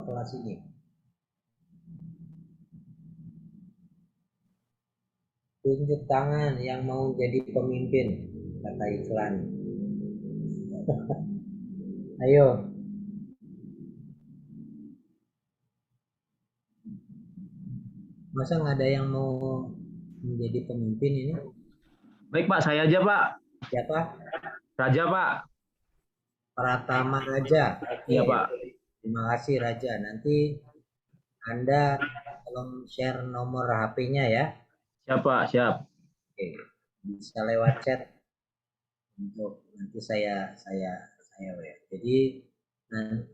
kelas ini. Tunjuk tangan yang mau jadi pemimpin, kata iklan. Ayo. Masa nggak ada yang mau menjadi pemimpin ini? Baik Pak, saya aja Pak. Siapa? Raja Pak. Pratama Raja. Oke. Iya Pak. Terima kasih Raja. Nanti Anda tolong share nomor HP-nya ya. Siap Pak, siap. Oke. Bisa lewat chat untuk nanti saya WA. Jadi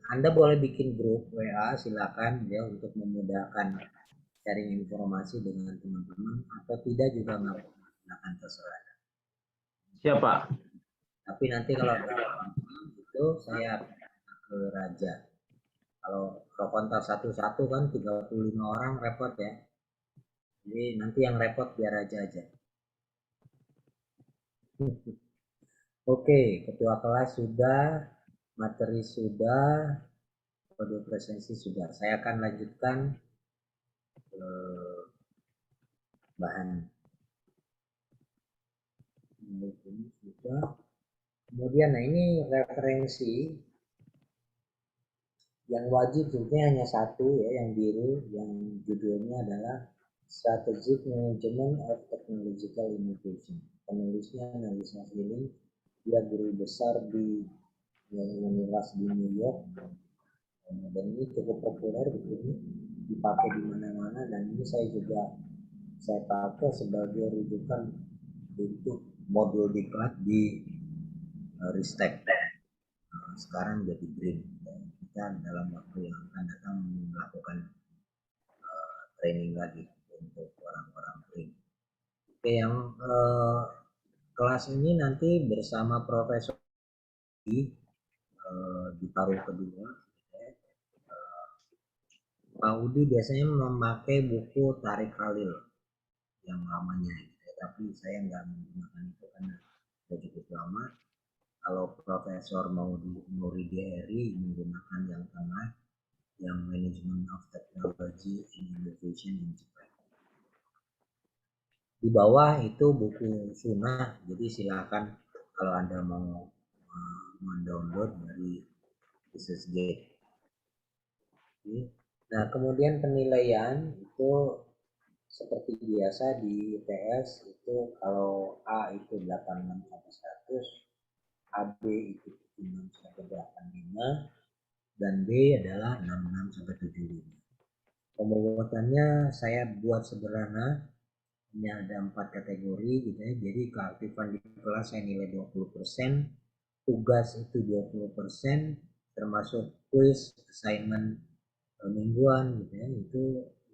Anda boleh bikin grup WA, silakan ya, untuk memudahkan sharing informasi dengan teman-teman, atau tidak juga nggak apa-apa, silakan terserah. Siap Pak. Tapi nanti kalau itu saya ke Raja. Kalau kontak satu-satu kan 35 orang repot ya. Jadi nanti yang repot biar Raja aja. Oke, ketua kelas sudah, materi sudah, kode presensi sudah. Saya akan lanjutkan bahan. Ini sudah. Kemudian, nah ini referensi yang wajib sebetulnya hanya satu ya, yang biru, yang judulnya adalah Strategic Management of Technological Innovation. Penulisnya Melissa Feeling, dia guru besar di Universitas di New York, dan ini cukup populer begini, dipakai di mana-mana, dan ini saya pakai sebagai rujukan untuk modul diklat di Ristek. Sekarang jadi Green. Kita dalam waktu yang akan datang melakukan training lagi untuk orang-orang Green. Oke, yang kelas ini nanti bersama Profesor di paruh kedua. Pak Udi biasanya memakai buku Tarik Khalil yang lamanya, tapi saya nggak menggunakan itu karena sudah cukup lama. Kalau Profesor Maudi Eri menggunakan yang tengah, yang Management of Technology and Innovation in Japan. Di bawah itu buku sunnah, jadi silakan kalau Anda mau mendownload dari Business Gate. Nah, kemudian penilaian itu seperti biasa di ITS itu kalau A itu 86 sampai 100, AB itu 76 sampai 85, dan B adalah 66 sampai 75. Pemobotannya saya buat sederhana, ini ada 4 kategori gitu ya. Jadi keaktifan di kelas saya nilai 20%, tugas itu 20%, termasuk quiz, assignment mingguan gitu ya, itu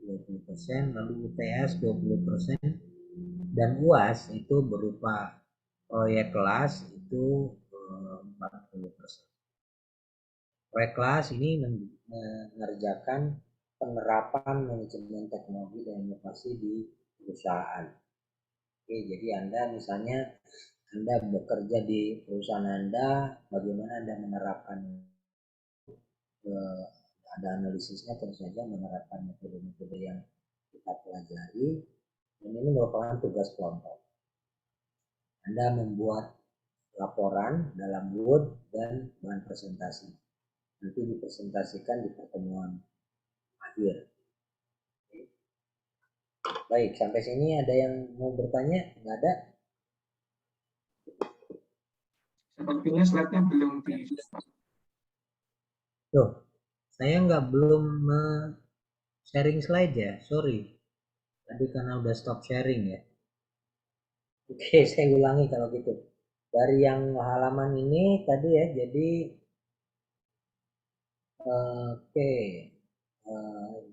20%, lalu UTS 20%, dan UAS itu berupa proyek kelas itu 40%. Proyek kelas ini mengerjakan penerapan manajemen teknologi dan inovasi di perusahaan. Oke, jadi Anda misalnya Anda bekerja di perusahaan Anda, bagaimana Anda menerapkan, ada analisisnya, tentu saja menerapkan metode-metode yang kita pelajari, dan ini merupakan tugas kelompok. Anda membuat laporan dalam Word dan bahan presentasi. Nanti dipresentasikan di pertemuan akhir. Baik, sampai sini ada yang mau bertanya? Nggak ada? Sepertinya slide-nya belum di... Tuh, saya belum sharing slide ya, sorry. Tadi karena udah stop sharing ya. Oke, saya ulangi kalau gitu. Dari yang halaman ini tadi ya, jadi oke.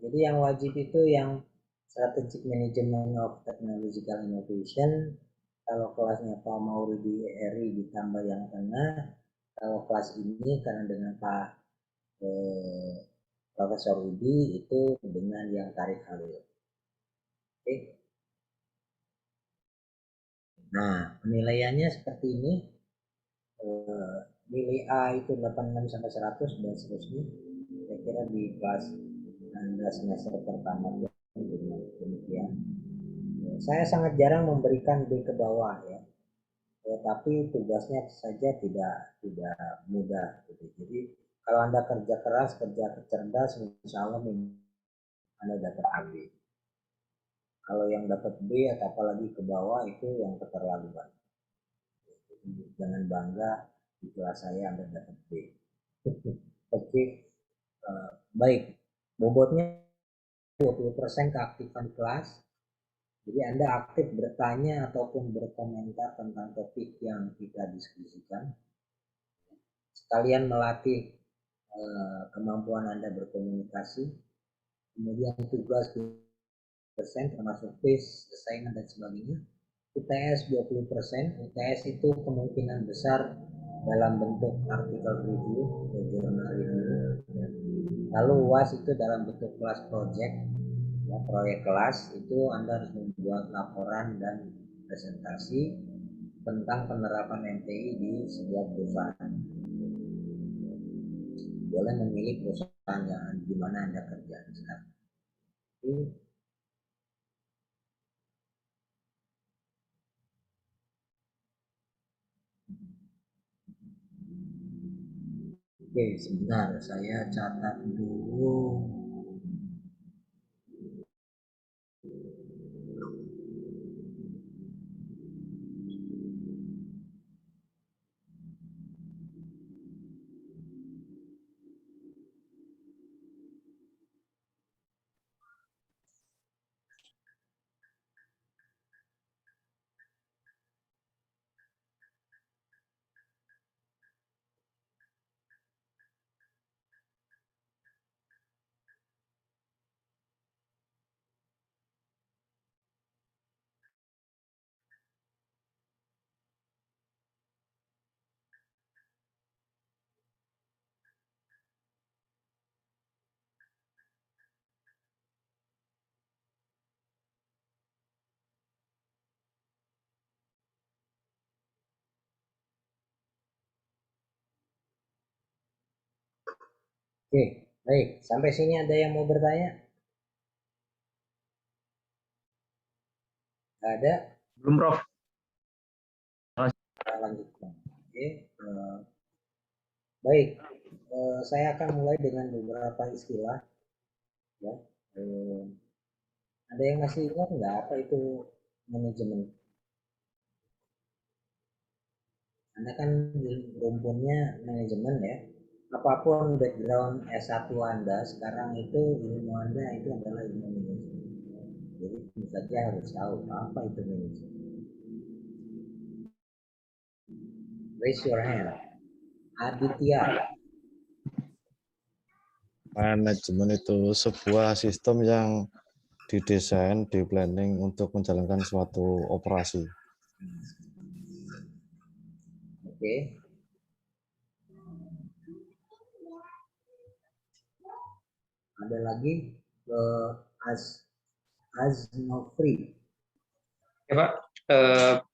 Jadi yang wajib itu yang Strategic Management of Technological Innovation. Kalau kelasnya Pak Mauridi Eri ditambah yang tengah. Kalau kelas ini karena dengan Pak Profesor Udi itu dengan yang Tarik Khalil. Oke. Nah, penilaiannya seperti ini. Nilai A itu 86 sampai 100 dan seterusnya. Saya kira di kelas Anda semester pertama demikian. Saya sangat jarang memberikan B ke bawah ya. Tapi tugasnya saja tidak mudah gitu. Jadi kalau Anda kerja keras, kerja cerdas, insya Allah Anda dapat AB. Kalau yang dapat B atau apalagi ke bawah itu yang keterlaluan. Jadi, jangan bangga di kelas saya Anda dapat B. Oke, baik. Bobotnya 20% keaktifan kelas. Jadi Anda aktif bertanya ataupun berkomentar tentang topik yang kita diskusikan. Sekalian melatih kemampuan Anda berkomunikasi. Kemudian tugas persen termasuk quiz, saingan dan sebagainya. UTS 20%. UTS itu kemungkinan besar dalam bentuk artikel review atau jurnal review. Lalu UAS itu dalam bentuk kelas project. Ya, proyek kelas itu Anda harus membuat laporan dan presentasi tentang penerapan MTI di sebuah perusahaan. Boleh memilih perusahaan yang di mana Anda kerja sekarang. Oke, sebentar saya catat dulu. Oke, baik. Sampai sini ada yang mau bertanya? Nggak ada? Belum, Prof. Kita lanjutkan. Oke, baik. Saya akan mulai dengan beberapa istilah. Ya. Ada yang masih ingat nggak apa itu manajemen? Anda kan rumpunnya manajemen ya. Apapun background S1 Anda, sekarang itu ilmu Anda itu adalah ilmu manajemen. Jadi tentu saja harus tahu apa itu manajemen. Raise your hand. Aditya. Manajemen itu sebuah sistem yang didesain, di-planning untuk menjalankan suatu operasi. Oke. Ada lagi Aznofri. Ya Pak,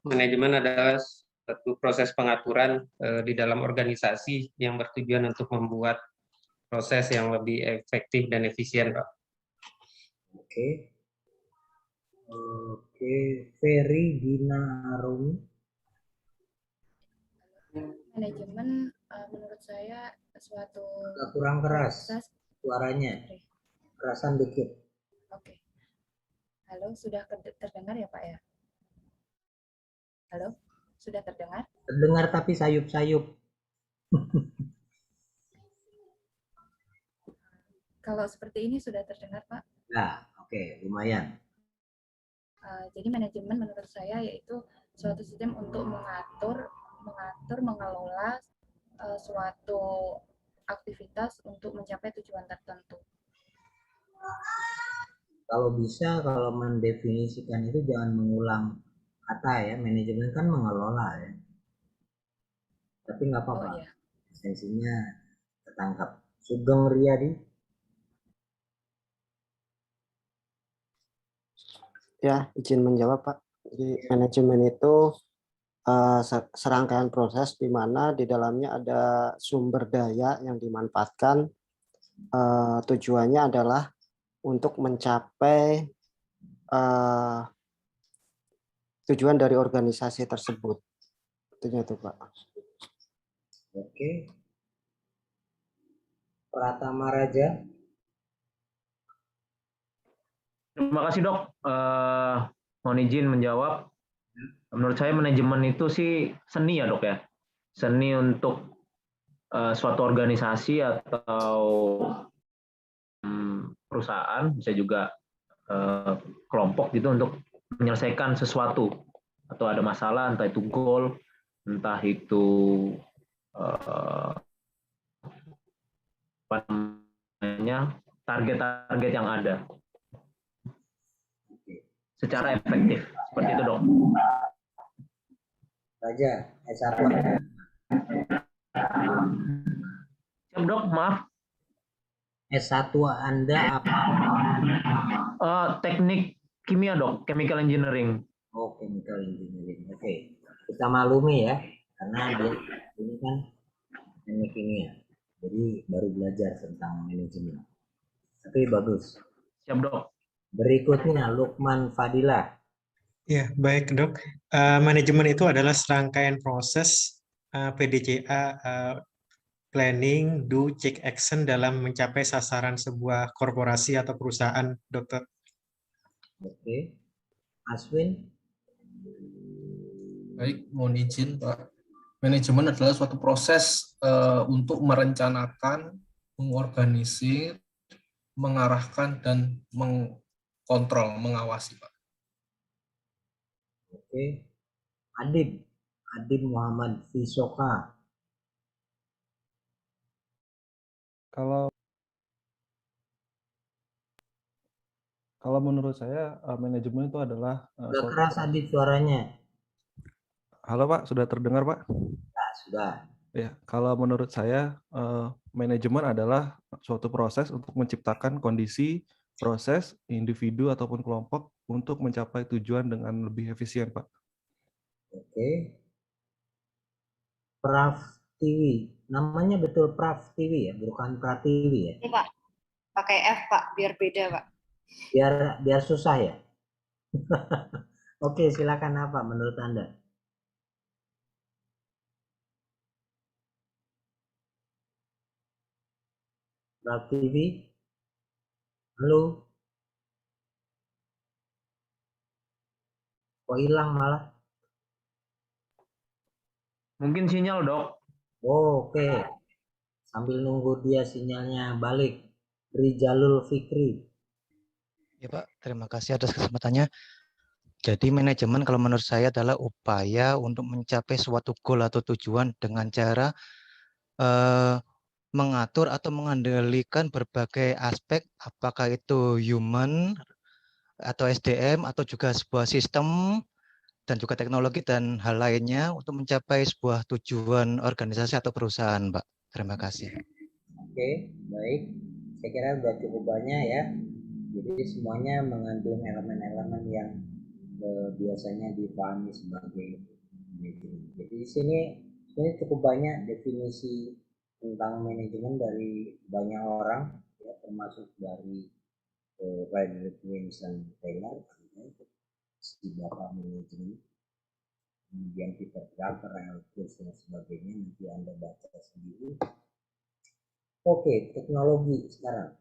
manajemen adalah satu proses pengaturan di dalam organisasi yang bertujuan untuk membuat proses yang lebih efektif dan efisien, Pak. Oke. Oke, Ferry Dina Arumi. Manajemen menurut saya suatu Kurang keras proses. Suaranya. Kerasan dikit. Oke. Halo, sudah terdengar ya Pak ya? Halo, sudah terdengar? Terdengar tapi sayup-sayup. Kalau seperti ini sudah terdengar Pak? Nah, oke, lumayan. Jadi manajemen menurut saya yaitu suatu sistem untuk mengatur, mengelola suatu aktivitas untuk mencapai tujuan tertentu. Kalau bisa, kalau mendefinisikan itu jangan mengulang kata ya. Manajemen kan mengelola ya. Tapi nggak apa-apa. Oh, iya. Esensinya tertangkap. Sugeng Riyadi. Ya, izin menjawab Pak. Jadi manajemen itu serangkaian proses di mana di dalamnya ada sumber daya yang dimanfaatkan tujuannya adalah untuk mencapai tujuan dari organisasi tersebut. Itu Pak. Oke. Pratama Raja. Terima kasih dok. Mohon izin menjawab. Menurut saya manajemen itu sih seni ya dok ya. Seni untuk suatu organisasi atau perusahaan, bisa juga kelompok gitu, untuk menyelesaikan sesuatu atau ada masalah, entah itu goal, entah itu apa namanya, target-target yang ada secara efektif, seperti itu dok. Raja, S1. Siap dok, maaf. S1 Anda apa? Teknik kimia dok, chemical engineering. Oh, chemical engineering. Oke. Kita maklumi ya, karena dia ini kan teknik kimia. Jadi baru belajar tentang manajemen. Tapi bagus. Siap dok. Berikutnya Lukman Fadilah. Ya, baik dok. Manajemen itu adalah serangkaian proses PDCA, planning, do, check, action dalam mencapai sasaran sebuah korporasi atau perusahaan, dokter. Oke. Aswin. Baik, mohon izin Pak. Manajemen adalah suatu proses untuk merencanakan, mengorganisir, mengarahkan, dan mengkontrol, mengawasi Pak. Oke. Adib Muhammad Fisoka. Kalau menurut saya manajemen itu adalah Sudah keras Adib suaranya. Halo Pak, sudah terdengar Pak? Nah, sudah. Ya, kalau menurut saya manajemen adalah suatu proses untuk menciptakan kondisi, proses, individu ataupun kelompok untuk mencapai tujuan dengan lebih efisien, Pak. Oke. Praf TV. Namanya betul Praf TV ya, bukan Pratiwi ya? Ini Pak, pakai F Pak, biar beda Pak. Biar susah ya. Oke, silakan apa menurut Anda? Praf TV. Halo. Kok hilang malah? Mungkin sinyal dok. Oh, oke. Sambil nunggu dia sinyalnya balik. Rijalul Fikri. Ya Pak, terima kasih atas kesempatannya. Jadi manajemen kalau menurut saya adalah upaya untuk mencapai suatu goal atau tujuan dengan cara mengatur atau mengendalikan berbagai aspek, apakah itu human atau SDM atau juga sebuah sistem dan juga teknologi dan hal lainnya untuk mencapai sebuah tujuan organisasi atau perusahaan, Pak. Terima kasih. Oke, baik. Saya kira sudah cukup banyak ya. Jadi semuanya mengandung elemen-elemen yang biasanya dipahami sebagai manajemen. Jadi di sini sebenarnya cukup banyak definisi tentang manajemen dari banyak orang, ya, termasuk dari Frederick Winston Taylor, si bapak manajemen. Kemudian Peter Drucker, Elkins dan sebagainya, nanti Anda baca sendiri. Oke, teknologi sekarang.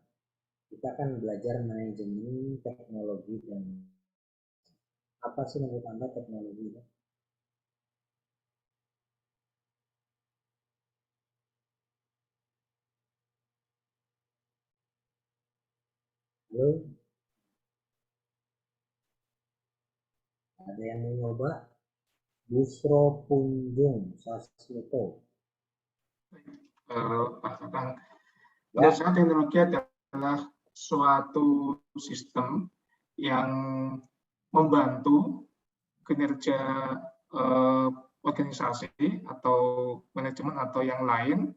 Kita akan belajar manajemen teknologi dan apa sih menurut Anda teknologi? Halo? Ada yang mau nyoba? Busro Punjung Sasmito. Pak Kakang. Menurut saya teknologi adalah suatu sistem yang membantu kinerja organisasi atau manajemen atau yang lain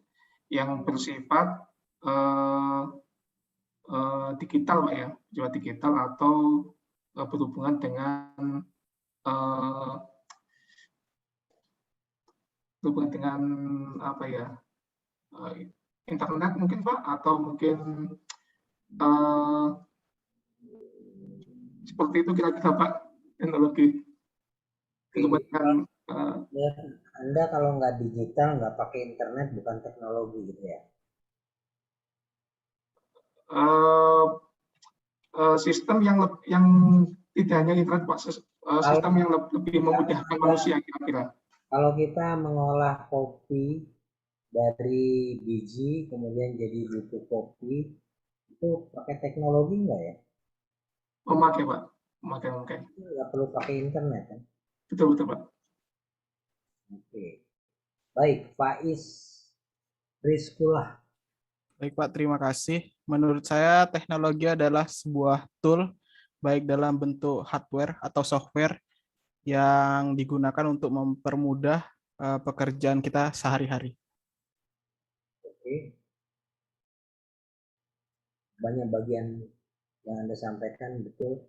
yang bersifat digital, Pak ya, bersifat digital atau berhubungan dengan apa ya, internet mungkin Pak, atau mungkin eh, seperti itu kira-kira Pak, teknologi kemudian Ya, Anda kalau nggak digital, nggak pakai internet, bukan teknologi gitu ya? Sistem yang tidak hanya internet Pak, sistem yang lebih memudahkan manusia kira-kira. Kalau kita mengolah kopi dari biji kemudian jadi bubuk kopi, itu pakai teknologi nggak ya? Memakai Pak, memakai. Nggak perlu pakai internet kan? Betul Pak. Oke. Baik, Faiz Rizkullah. Baik Pak, terima kasih. Menurut saya teknologi adalah sebuah tool baik dalam bentuk hardware atau software yang digunakan untuk mempermudah pekerjaan kita sehari-hari. Oke. Banyak bagian yang Anda sampaikan betul.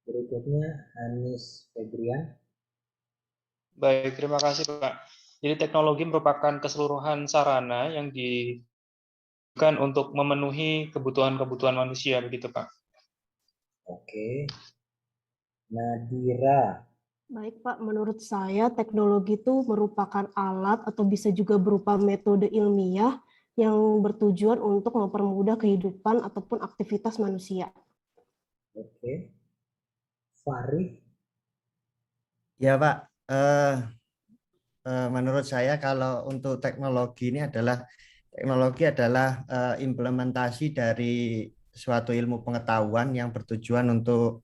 Berikutnya Anis Febrian. Baik, terima kasih Pak. Jadi teknologi merupakan keseluruhan sarana yang digunakan untuk memenuhi kebutuhan-kebutuhan manusia, begitu Pak. Oke. Nadira. Baik Pak, menurut saya teknologi itu merupakan alat atau bisa juga berupa metode ilmiah yang bertujuan untuk mempermudah kehidupan ataupun aktivitas manusia. Oke. Farid. Ya Pak, menurut saya kalau untuk teknologi ini adalah implementasi dari suatu ilmu pengetahuan yang bertujuan untuk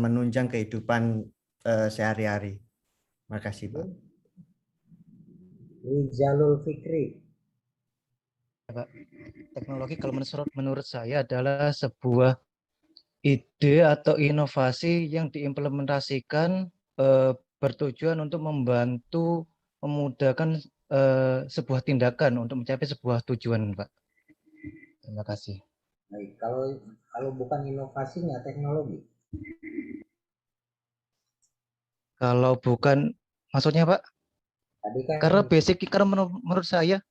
menunjang kehidupan sehari-hari. Terima kasih Pak. Rizalul Fikri. Pak, teknologi kalau menurut saya adalah sebuah ide atau inovasi yang diimplementasikan bertujuan untuk membantu memudahkan sebuah tindakan untuk mencapai sebuah tujuan, Pak. Terima kasih. Baik, kalau bukan inovasi nggak teknologi? Kalau bukan, maksudnya Pak? Tadi kan karena menurut saya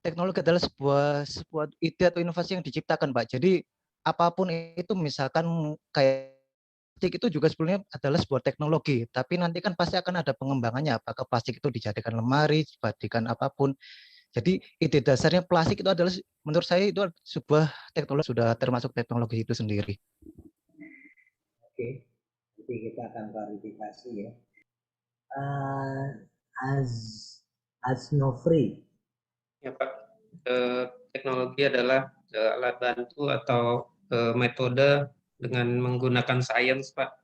teknologi adalah sebuah ide atau inovasi yang diciptakan, Pak. Jadi apapun itu, misalkan kayak plastik itu juga sebenarnya adalah sebuah teknologi, tapi nanti kan pasti akan ada pengembangannya, apakah plastik itu dijadikan lemari, dijadikan apapun. Jadi ide dasarnya plastik itu adalah, menurut saya itu sebuah teknologi, sudah termasuk teknologi itu sendiri. Oke, jadi kita akan klarifikasi ya. Aznofri. Ya Pak, teknologi adalah alat bantu atau metode dengan menggunakan sains Pak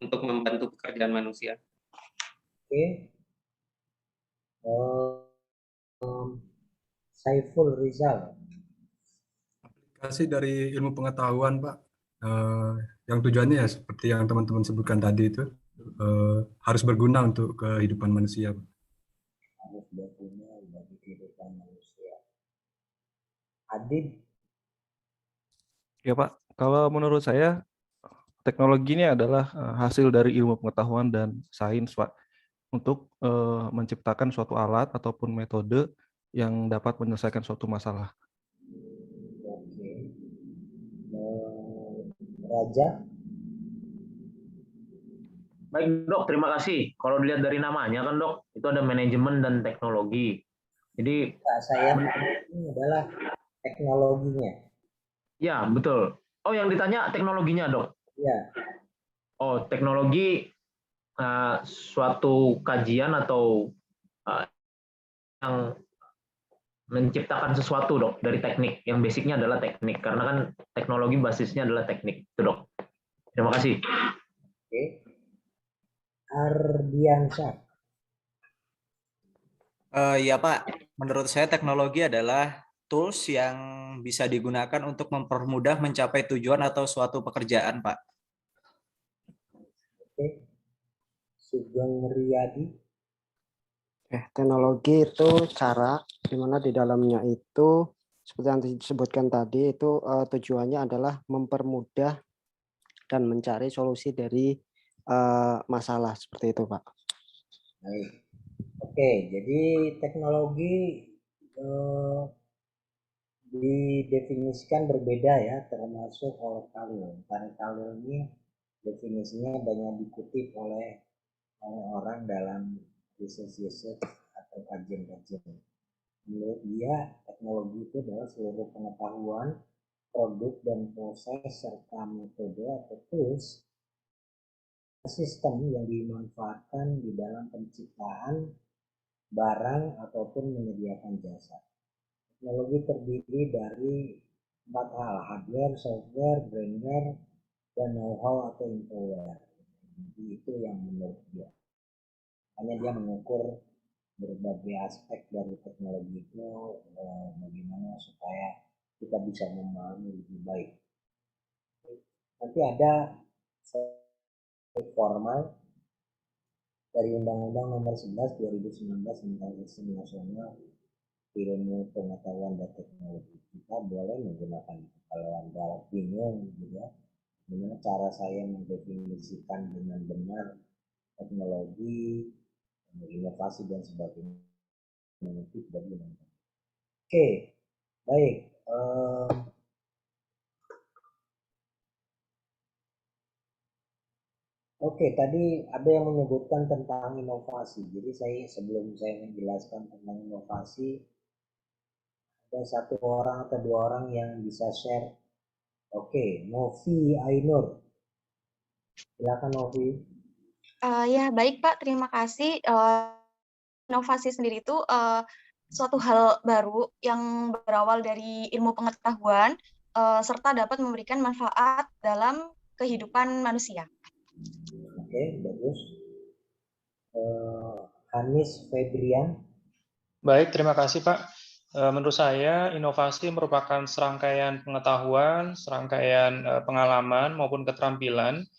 untuk membantu pekerjaan manusia. Oke. Saiful Rizal. Aplikasi dari ilmu pengetahuan Pak, yang tujuannya ya seperti yang teman-teman sebutkan tadi itu harus berguna untuk kehidupan manusia Pak. Harus berguna bagi kehidupan manusia. Adib. Ya Pak, kalau menurut saya teknologi ini adalah hasil dari ilmu pengetahuan dan sains Pak, untuk menciptakan suatu alat ataupun metode yang dapat menyelesaikan suatu masalah. Oke. Raja. Baik Dok, terima kasih. Kalau dilihat dari namanya kan Dok, itu ada manajemen dan teknologi. Jadi saya ini adalah teknologinya. Ya, betul. Oh, yang ditanya teknologinya, Dok? Ya. Oh, teknologi suatu kajian atau yang menciptakan sesuatu, Dok, dari teknik. Yang basicnya adalah teknik, karena kan teknologi basisnya adalah teknik, itu Dok. Terima kasih. Oke. Ardiansyah. Ya Pak, menurut saya teknologi adalah tools yang bisa digunakan untuk mempermudah mencapai tujuan atau suatu pekerjaan, Pak. Oke. Sugeng Riyadi. Teknologi itu cara di mana di dalamnya itu seperti yang disebutkan tadi itu tujuannya adalah mempermudah dan mencari solusi dari masalah seperti itu, Pak. Baik. Oke, jadi teknologi didefinisikan berbeda ya, termasuk oleh Kalil. Karena Kalil ini definisinya banyak dikutip oleh orang dalam research atau kajian-kajian. Menurut dia, teknologi itu adalah seluruh pengetahuan, produk dan proses serta metode atau tools sistem yang dimanfaatkan di dalam penciptaan barang ataupun menyediakan jasa. Teknologi terdiri dari 4 hal: hardware, software, brainware, dan know-how atau infoware. Jadi itu yang menurut dia. Hanya dia mengukur berbagai aspek dari teknologi itu, bagaimana supaya kita bisa memahami lebih baik. Nanti ada formal dari Undang-Undang Nomor 11 2019 tentang Sistem Nasional Ilmu Pengetahuan dan Teknologi. Kita boleh menggunakan itu. Kalau Anda bingung gitu ya, bagaimana cara saya mendefinisikan dengan benar teknologi, inovasi dan sebagainya. Oke, baik. Oke, tadi ada yang menyebutkan tentang inovasi. Jadi sebelum saya menjelaskan tentang inovasi, ada 1 orang atau 2 orang yang bisa share. Oke, Novi Ainur. Silakan Novi. Ya, baik Pak, terima kasih. Inovasi sendiri itu suatu hal baru yang berawal dari ilmu pengetahuan serta dapat memberikan manfaat dalam kehidupan manusia. Oke, bagus. Hanis Febrian. Baik, terima kasih Pak. Menurut saya, inovasi merupakan serangkaian pengetahuan, serangkaian pengalaman maupun keterampilan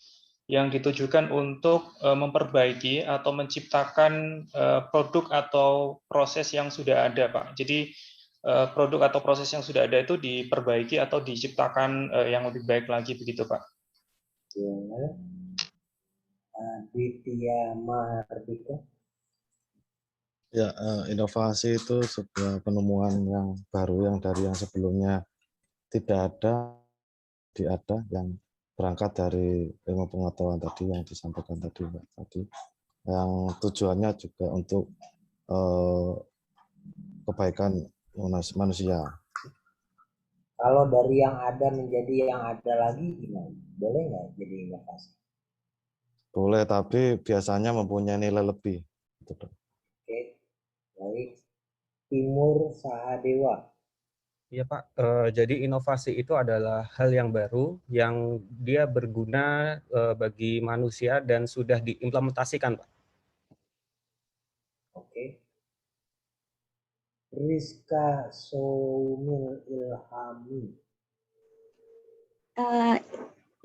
yang ditujukan untuk memperbaiki atau menciptakan produk atau proses yang sudah ada, Pak. Jadi produk atau proses yang sudah ada itu diperbaiki atau diciptakan yang lebih baik lagi, begitu, Pak. Aditya Mahardika. Ya, inovasi itu sebuah penemuan yang baru yang dari yang sebelumnya tidak ada, yang berangkat dari ilmu pengetahuan tadi yang disampaikan tadi, Mbak. Tadi yang tujuannya juga untuk kebaikan manusia. Kalau dari yang ada menjadi yang ada lagi gimana? Boleh nggak jadi inovasi? Boleh, tapi biasanya mempunyai nilai lebih. Oke, baik. Timur Sahadewa. Iya Pak, jadi inovasi itu adalah hal yang baru yang dia berguna bagi manusia dan sudah diimplementasikan, Pak. Oke. Rizka Soumil Ilhami.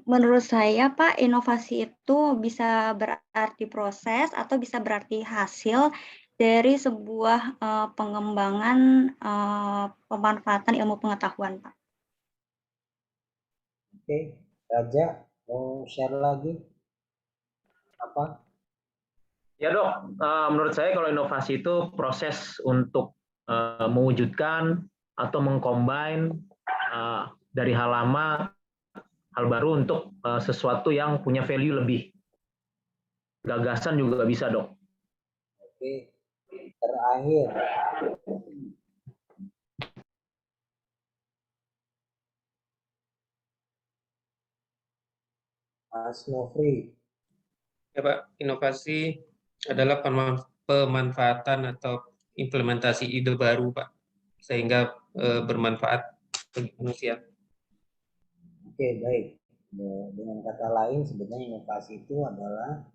Menurut saya Pak, inovasi itu bisa berarti proses atau bisa berarti hasil dari sebuah pengembangan pemanfaatan ilmu pengetahuan, Pak. Oke, Raja mau share lagi apa? Ya Dok, menurut saya kalau inovasi itu proses untuk mewujudkan atau mengcombine dari hal lama, hal baru untuk sesuatu yang punya value lebih. Gagasan juga bisa Dok. Oke, terakhir. Mas Nofri. Ya Pak, inovasi adalah pemanfaatan atau implementasi ide baru Pak, sehingga bermanfaat bagi manusia. Oke, baik. Dengan kata lain, sebenarnya inovasi itu adalah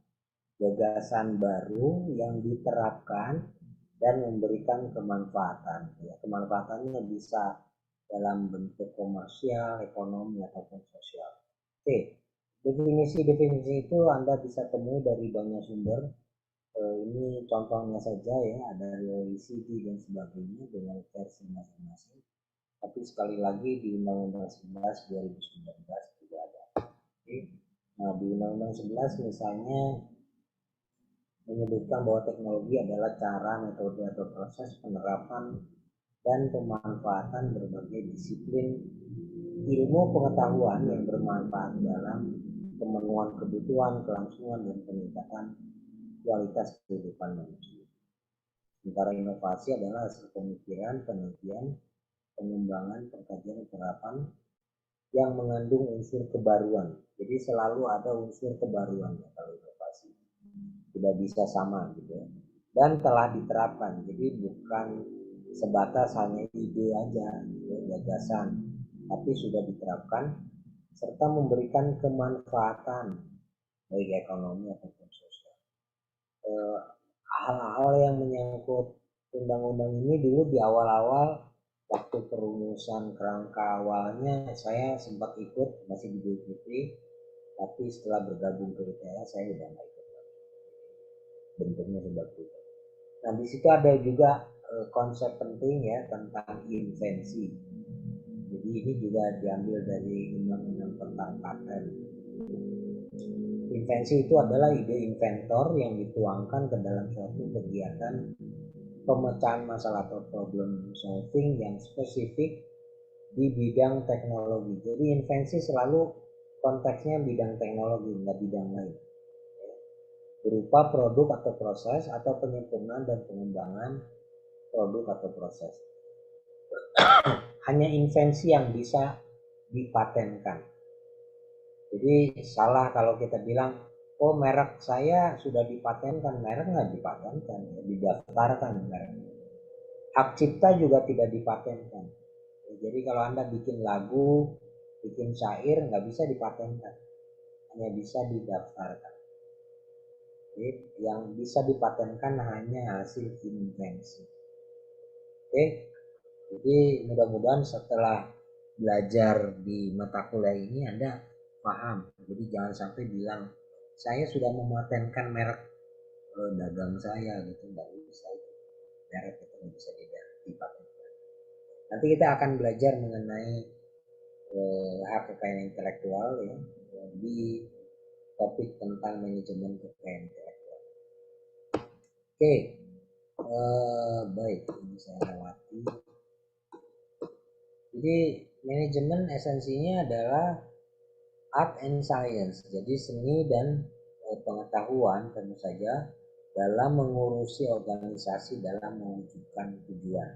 gagasan baru yang diterapkan dan memberikan kemanfaatan. Ya, kemanfaatannya bisa dalam bentuk komersial, ekonomi, ataupun sosial. Oke, definisi-definisi itu Anda bisa temui dari banyak sumber. Ini contohnya saja ya, ada dari OECD dan sebagainya dengan versi masing-masing. Tapi sekali lagi di Undang-Undang 11 2019 juga ada. Oke. Nah, di Undang-Undang 11 misalnya menyebutkan bahwa teknologi adalah cara, metode, atau proses penerapan dan pemanfaatan berbagai disiplin ilmu pengetahuan yang bermanfaat dalam pemenuhan kebutuhan, kelangsungan, dan peningkatan kualitas kehidupan manusia. Sementara inovasi adalah hasil pemikiran, penelitian, pengembangan, pengkajian, penerapan yang mengandung unsur kebaruan. Jadi selalu ada unsur kebaruan ya kalau inovasi. Tidak bisa sama gitu ya. Dan telah diterapkan. Jadi bukan sebatas hanya ide aja, gitu, gagasan, tapi sudah diterapkan serta memberikan kemanfaatan baik ekonomi ataupun sosial. Hal-hal yang menyangkut undang-undang ini dulu di awal-awal waktu perumusan kerangka awalnya saya sempat ikut masih di BPP, tapi setelah bergabung ke ITS saya udah nggak ikut lagi. Bentuknya sudah berubah. Nah di situ ada juga konsep penting ya tentang invensi. Jadi ini juga diambil dari undang-undang tentang paten. Invensi itu adalah ide inventor yang dituangkan ke dalam suatu kegiatan pemecahan masalah atau problem solving yang spesifik di bidang teknologi. Jadi invensi selalu konteksnya bidang teknologi, nggak bidang lain. Berupa produk atau proses atau penyempurnaan dan pengembangan produk atau proses. Hanya invensi yang bisa dipatenkan. Jadi salah kalau kita bilang, oh merek saya sudah dipatenkan, merek nggak dipatenkan, ya, didaftarkan merek. Hak cipta juga tidak dipatenkan. Jadi kalau Anda bikin lagu, bikin syair, nggak bisa dipatenkan, hanya bisa didaftarkan. Jadi yang bisa dipatenkan hanya hasil invensi. Oke, jadi mudah-mudahan setelah belajar di mata kuliah ini Anda paham. Jadi jangan sampai bilang saya sudah mematenkan merek dagang saya gitu, nggak bisa itu. Merek itu nggak bisa dipatenkan. Nanti kita akan belajar mengenai hak kekayaan intelektual ya di topik tentang manajemen kekayaan intelektual. Oke, baik ini saya lewati. Jadi manajemen esensinya adalah art and science, jadi seni dan pengetahuan tentu saja dalam mengurusi organisasi dalam mewujudkan tujuan.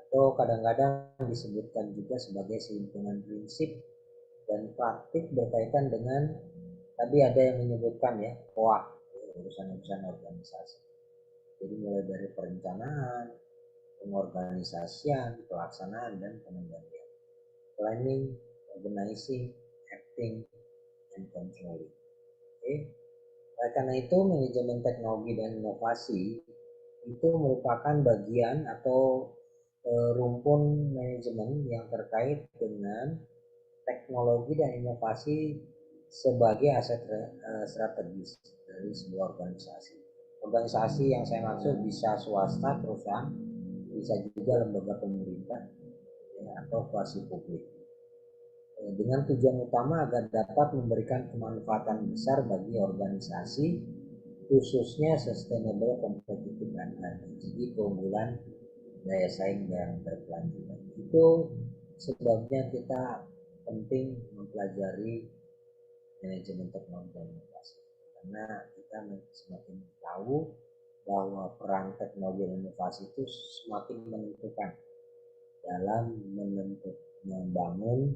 Atau kadang-kadang disebutkan juga sebagai selimpunan prinsip dan praktik berkaitan dengan tadi ada yang menyebutkan ya POA, urusan-urusan organisasi. Jadi mulai dari perencanaan, pengorganisasian, pelaksanaan, dan pengendalian. Planning, organizing, acting, and controlling. Oke. Oleh karena itu manajemen teknologi dan inovasi itu merupakan bagian atau rumpun manajemen yang terkait dengan teknologi dan inovasi sebagai aset strategis dari sebuah organisasi. Organisasi yang saya maksud bisa swasta, perusahaan, bisa juga lembaga pemerintah ya, atau kuasi publik. Dengan tujuan utama agar dapat memberikan kemanfaatan besar bagi organisasi, khususnya sustainable competitive advantage, jadi keunggulan daya saing yang berkelanjutan. Itu sebabnya kita penting mempelajari manajemen teknologi dan inovasi, karena kita semakin tahu bahwa peran teknologi dan inovasi itu semakin menentukan dalam membangun,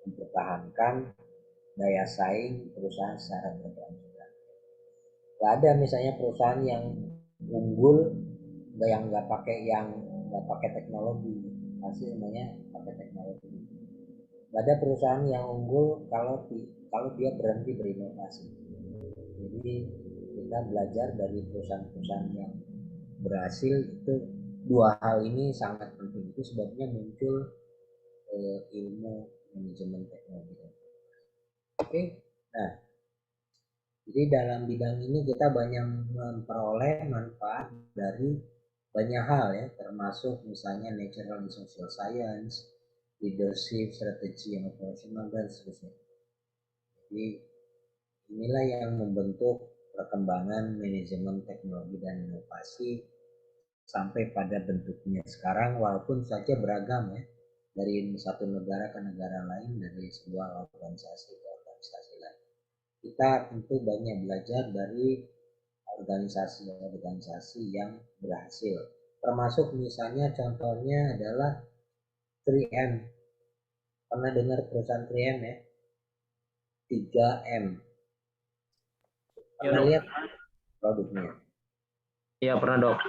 mempertahankan daya saing perusahaan secara berkelanjutan. Gak ada misalnya perusahaan yang unggul yang nggak pakai teknologi, pasti semuanya pakai teknologi. Gak ada perusahaan yang unggul kalau dia berhenti berinovasi. Jadi kita belajar dari perusahaan-perusahaan yang berhasil itu dua hal ini sangat penting. Itu sebabnya muncul ilmu manajemen teknologi. Oke, nah jadi dalam bidang ini kita banyak memperoleh manfaat dari banyak hal ya, termasuk misalnya natural and social science, leadership, strategi, and operational, dan seterusnya. Jadi inilah yang membentuk perkembangan manajemen teknologi dan inovasi sampai pada bentuknya sekarang, walaupun saja beragam ya, dari satu negara ke negara lain, dari sebuah organisasi ke organisasi lain. Kita tentu banyak belajar dari organisasi-organisasi yang berhasil, termasuk misalnya contohnya adalah 3M. Pernah dengar perusahaan 3M ya? 3M. Pernah lihat produknya? Iya, pernah dok.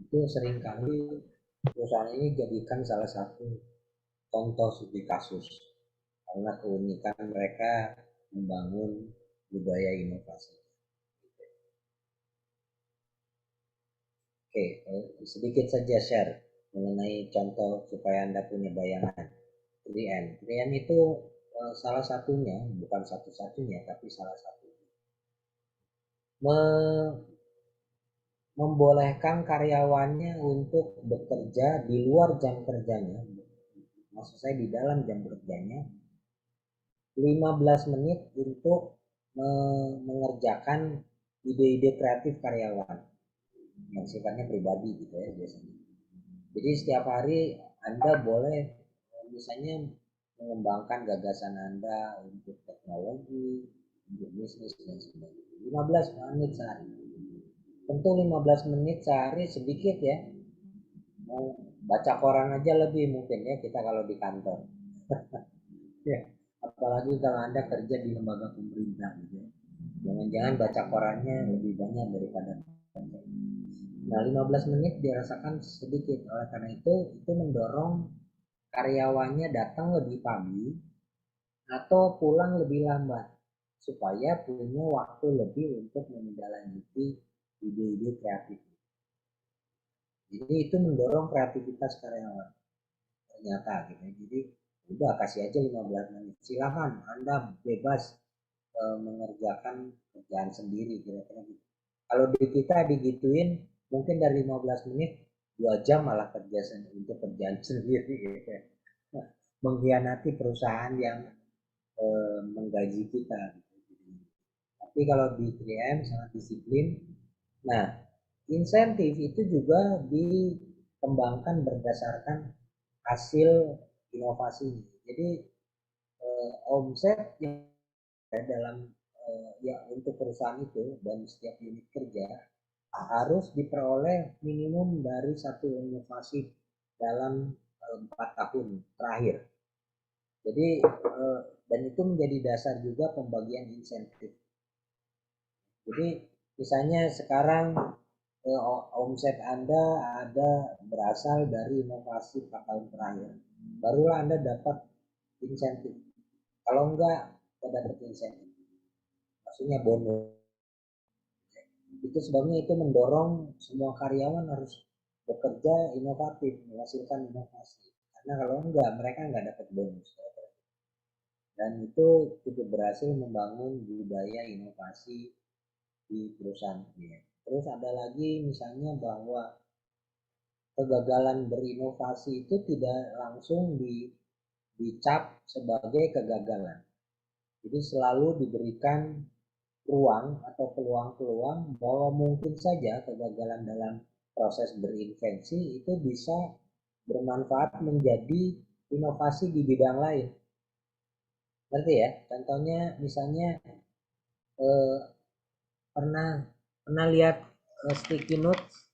Itu seringkali perusahaan ini jadikan salah satu contoh studi kasus karena keunikan mereka membangun budaya inovasi. Oke, sedikit saja share mengenai contoh supaya Anda punya bayangan. 3M. 3M itu salah satunya, bukan satu-satunya, tapi salah satunya. Membolehkan karyawannya untuk bekerja di luar jam kerjanya, maksud saya di dalam jam kerjanya, 15 menit untuk mengerjakan ide-ide kreatif karyawan yang sifatnya pribadi gitu ya biasanya. Jadi setiap hari Anda boleh misalnya mengembangkan gagasan Anda untuk teknologi, untuk bisnis dan sebagainya. 15 menit sehari. Tentu 15 menit sehari sedikit ya. Mau baca koran aja lebih mungkin ya kita kalau di kantor. Ya, apalagi kalau Anda kerja di lembaga pemerintah gitu ya. Jangan-jangan baca korannya lebih banyak daripada kerja. Nah, 15 menit dirasakan sedikit. Oleh karena itu mendorong karyawannya datang lebih pagi atau pulang lebih lambat supaya punya waktu lebih untuk menindaklanjuti ide-ide kreatif. Jadi itu mendorong kreativitas karyawan ternyata gitu. Jadi udah kasih aja 15 menit. Silakan Anda bebas mengerjakan kerjaan sendiri kira-kira gitu. Kalau di kita digituin mungkin dari 15 menit 2 jam malah kerja untuk kerjaan sendiri gitu. Nah, mengkhianati perusahaan yang menggaji kita gitu. Tapi kalau di 3M sangat disiplin. Nah, insentif itu juga dikembangkan berdasarkan hasil inovasi. Jadi omset yang dalam ya untuk perusahaan itu dan setiap unit kerja harus diperoleh minimum dari satu inovasi dalam 4 tahun terakhir. Jadi dan itu menjadi dasar juga pembagian insentif. Jadi misalnya sekarang omset Anda ada berasal dari inovasi 4 tahun terakhir, barulah Anda dapat insentif. Kalau enggak, tidak dapat insentif. Maksudnya bonus. Itu sebabnya itu mendorong semua karyawan harus bekerja inovatif, menghasilkan inovasi. Karena kalau enggak, mereka enggak dapat bonus. Dan itu cukup berhasil membangun budaya inovasi di perusahaan ini. Terus ada lagi misalnya bahwa kegagalan berinovasi itu tidak langsung dicap sebagai kegagalan. Jadi selalu diberikan ruang atau peluang-peluang bahwa mungkin saja kegagalan dalam proses berinvensi itu bisa bermanfaat menjadi inovasi di bidang lain. Ngerti ya? Contohnya misalnya pernah lihat sticky notes?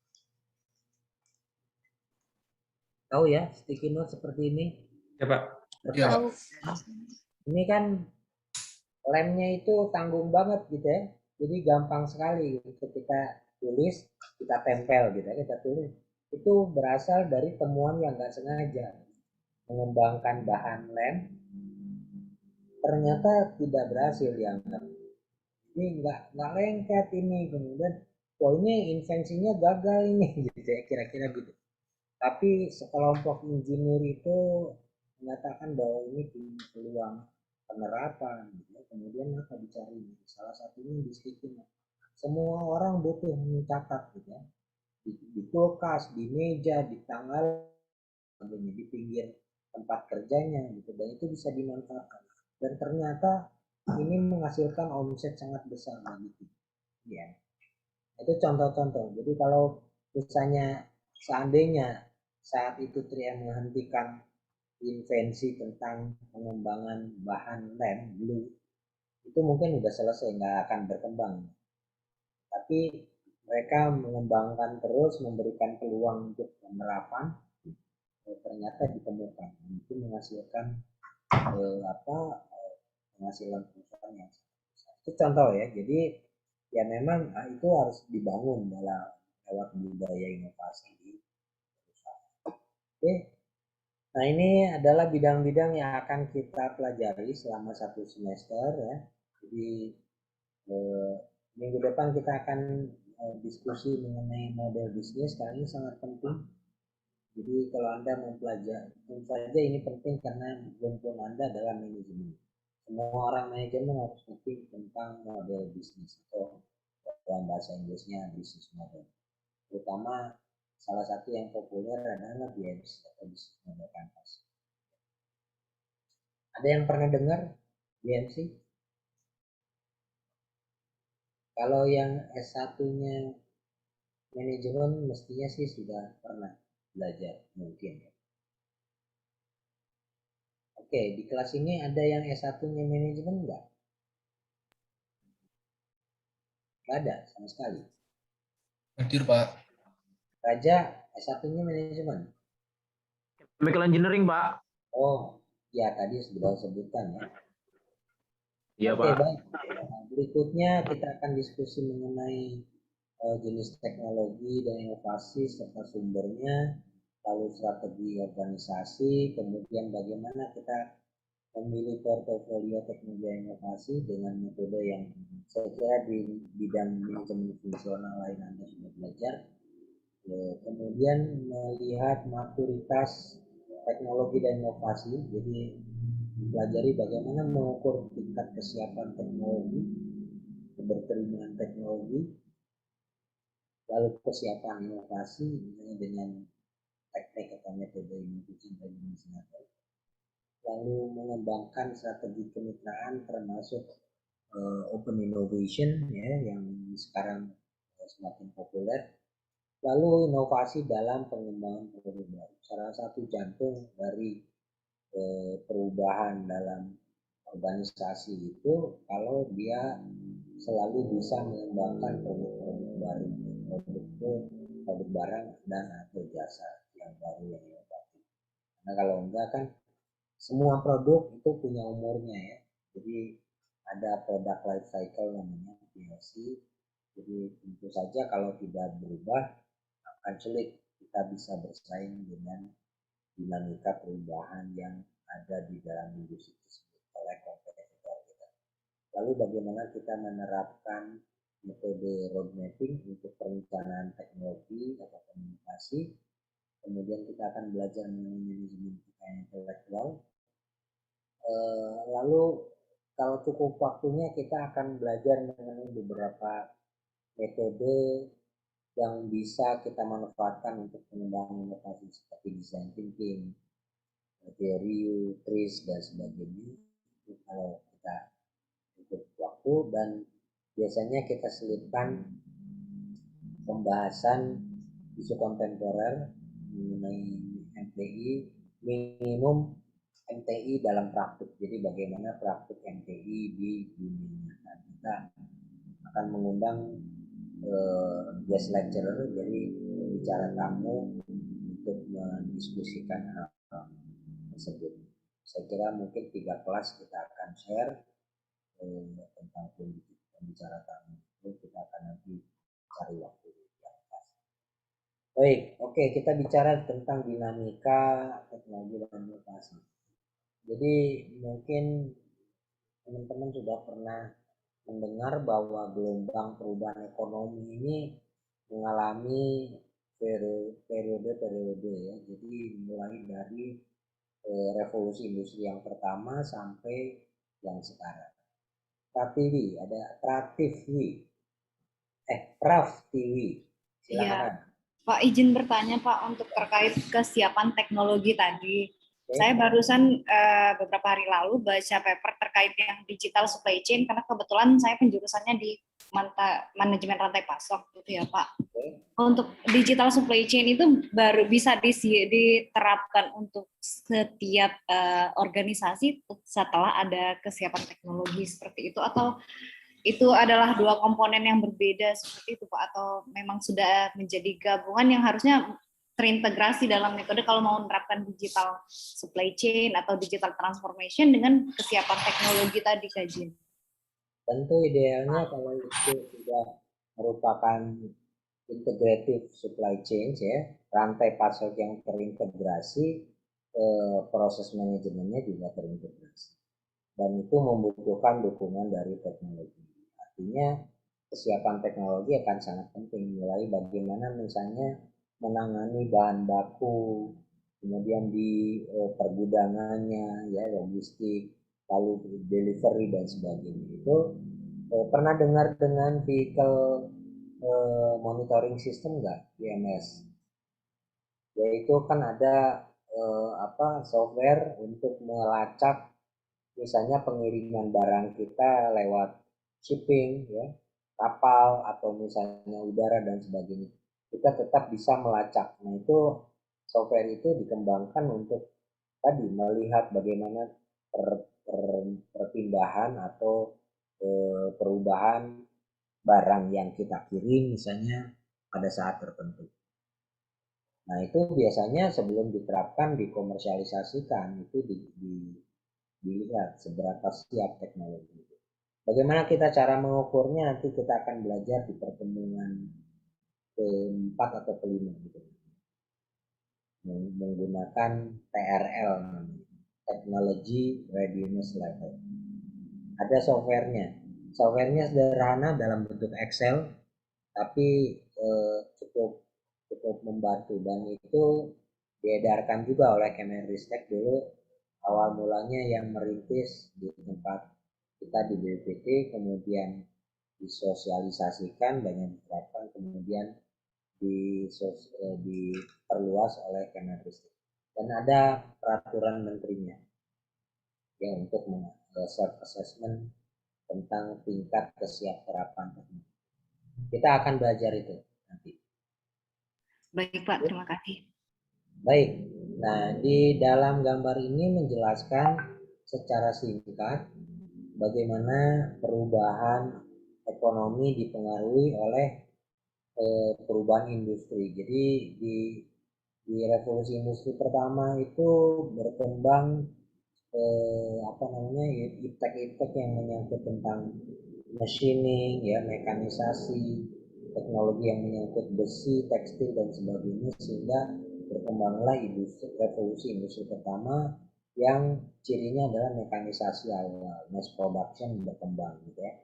Tahu ya sticky notes seperti ini? Ya Pak. Ya. Ini kan lemnya itu tanggung banget gitu ya. Jadi gampang sekali gitu. Kita tulis, kita tempel gitu ya, kita tulis. Itu berasal dari temuan yang nggak sengaja. Mengembangkan bahan lem, ternyata tidak berhasil dianggap. Ini nggak lengket ini. Kemudian, wah ini invensinya gagal ini gitu ya, kira-kira gitu. Tapi sekelompok insinyur itu mengatakan bahwa ini punya peluang penerapan, gitu. Kemudian apa dicari? Salah satunya di sticky note. Semua orang butuh mencatat, gitu ya. Di kulkas, di meja, di tanggal, di pinggir tempat kerjanya, gitu. Dan itu bisa dimanfaatkan. Dan ternyata ini menghasilkan omset sangat besar bagi kita. Ya. Itu contoh-contoh. Jadi kalau misalnya seandainya saat itu 3M menghentikan invensi tentang pengembangan bahan lem blue, itu mungkin udah selesai, nggak akan berkembang. Tapi mereka mengembangkan terus, memberikan peluang untuk penerapan, ternyata ditemukan, itu menghasilkan penghasilan perusahaan yang besar. Itu contoh ya. Jadi ya memang itu harus dibangun dalam lewat budaya inovasi di perusahaan. Oke. Nah, ini adalah bidang-bidang yang akan kita pelajari selama 1 semester ya. Jadi minggu depan kita akan diskusi mengenai model bisnis, karena ini sangat penting. Jadi kalau Anda mempelajari, tentu saja ini penting karena belum Anda adalah manajemen. Semua orang manajemen harus ngerti tentang model bisnis atau dalam bahasa Inggrisnya bisnis model. Terutama salah satu yang populer adalah BMC atau bisnis model canvas. Ada yang pernah dengar BMC? Kalau yang S1-nya manajemen mestinya sih sudah pernah belajar mungkin. Oke, di kelas ini ada yang S1-nya manajemen enggak? Enggak ada sama sekali. Hadir, Pak. Raja, S1-nya manajemen. Chemical engineering, Pak. Oh, ya tadi sudah sebutkan ya. Iya, Oke, Pak. baik. Berikutnya kita akan diskusi mengenai jenis teknologi dan inovasi serta sumbernya, lalu strategi organisasi, kemudian bagaimana kita memilih portofolio teknologi dan inovasi dengan metode yang saya kira di bidang manajemen fungsional lain Anda sudah belajar. Kemudian melihat maturitas teknologi dan inovasi, jadi mempelajari bagaimana mengukur tingkat kesiapan teknologi, keberterimaan teknologi, lalu kesiapan inovasi misalnya dengan teknik atau metode inovasi dan lalu mengembangkan strategi kemitraan termasuk open innovation ya yang sekarang semakin populer, lalu inovasi dalam pengembangan produk baru. Salah satu jantung dari perubahan dalam organisasi itu kalau dia selalu bisa mengembangkan produk-produk baru, produk barang dan atau jasa yang baru yang inovatif. Karena kalau enggak kan semua produk itu punya umurnya ya. Jadi ada product life cycle namanya PLC. Jadi tentu saja kalau tidak berubah akan sulit kita bisa bersaing dengan dinamika perubahan yang ada di dalam industri tersebut oleh kompetitor kita. Lalu bagaimana kita menerapkan metode road mapping untuk perencanaan teknologi atau komunikasi. Kemudian kita akan belajar mengenai manajemen kekayaan intelektual. Lalu kalau cukup waktunya kita akan belajar mengenai beberapa metode yang bisa kita manfaatkan untuk pengembangan inovasi seperti design thinking, teori, TRIS dan sebagainya. Kalau kita cukup waktu, dan biasanya kita selipkan pembahasan isu kontemporer mengenai MTI, minimum MTI dalam praktik. Jadi bagaimana praktik MTI di dunia. Nah, kita akan mengundang guest lecturer, jadi bicara tamu untuk mendiskusikan hal tersebut. Saya kira mungkin 3 kelas kita akan share tentang pembicara tamu. Kita akan nanti cari waktu yang pas. Baik, oke, kita bicara tentang dinamika teknologi dan inovasi. Jadi mungkin teman-teman sudah pernah mendengar bahwa gelombang perubahan ekonomi ini mengalami periode-periode ya. Jadi mulai dari revolusi industri yang pertama sampai yang sekarang. Pratiwi, ada Prativi. Prativi. Iya, Pak, izin bertanya Pak untuk terkait kesiapan teknologi tadi. Saya barusan beberapa hari lalu baca paper terkait yang digital supply chain karena kebetulan saya penjurusannya di manajemen rantai pasok gitu ya Pak. untuk digital supply chain itu baru bisa diterapkan untuk setiap organisasi setelah ada kesiapan teknologi seperti itu, atau itu adalah dua komponen yang berbeda seperti itu Pak, atau memang sudah menjadi gabungan yang harusnya terintegrasi dalam metode kalau mau menerapkan digital supply chain atau digital transformation dengan kesiapan teknologi tadi kajian? Tentu idealnya kalau itu sudah merupakan integrative supply chain ya, rantai pasok yang terintegrasi, proses manajemennya juga terintegrasi, dan itu membutuhkan dukungan dari teknologi. Artinya kesiapan teknologi akan sangat penting, mulai bagaimana misalnya menangani bahan baku, kemudian di pergudangannya, ya logistik, lalu delivery dan sebagainya. Itu pernah dengar dengan vehicle monitoring system nggak, VMS? Yaitu kan ada software untuk melacak misalnya pengiriman barang kita lewat shipping, ya, kapal atau misalnya udara dan sebagainya. Kita tetap bisa melacak. Nah itu software itu dikembangkan untuk tadi melihat bagaimana perpindahan atau perubahan barang yang kita kirim misalnya pada saat tertentu. Nah itu biasanya sebelum diterapkan, dikomersialisasikan, itu dilihat seberapa siap teknologi. Bagaimana kita cara mengukurnya, nanti kita akan belajar di pertemuan ke-4 atau ke-5 gitu. Menggunakan TRL, Technology Readiness Level. Ada softwarenya. Softwarenya sederhana dalam bentuk Excel, tapi cukup membantu, dan itu diedarkan juga oleh Kemenristek dulu awal mulanya yang merintis di tempat kita di BPT, kemudian disosialisasikan, banyak diterapkan, kemudian diperluas oleh Kemenristek, dan ada peraturan menterinya yang untuk self assessment tentang tingkat kesiapterapan teknologi. Kita akan belajar itu nanti. Baik Pak, terima kasih. Baik, nah di dalam gambar ini menjelaskan secara singkat bagaimana perubahan ekonomi dipengaruhi oleh perubahan industri. Jadi di revolusi industri pertama itu berkembang iptek-iptek yang menyangkut tentang machining, ya, mekanisasi, teknologi yang menyangkut besi, tekstil dan sebagainya, sehingga berkembanglah revolusi industri pertama yang cirinya adalah mekanisasi awal, mass production berkembang gitu ya.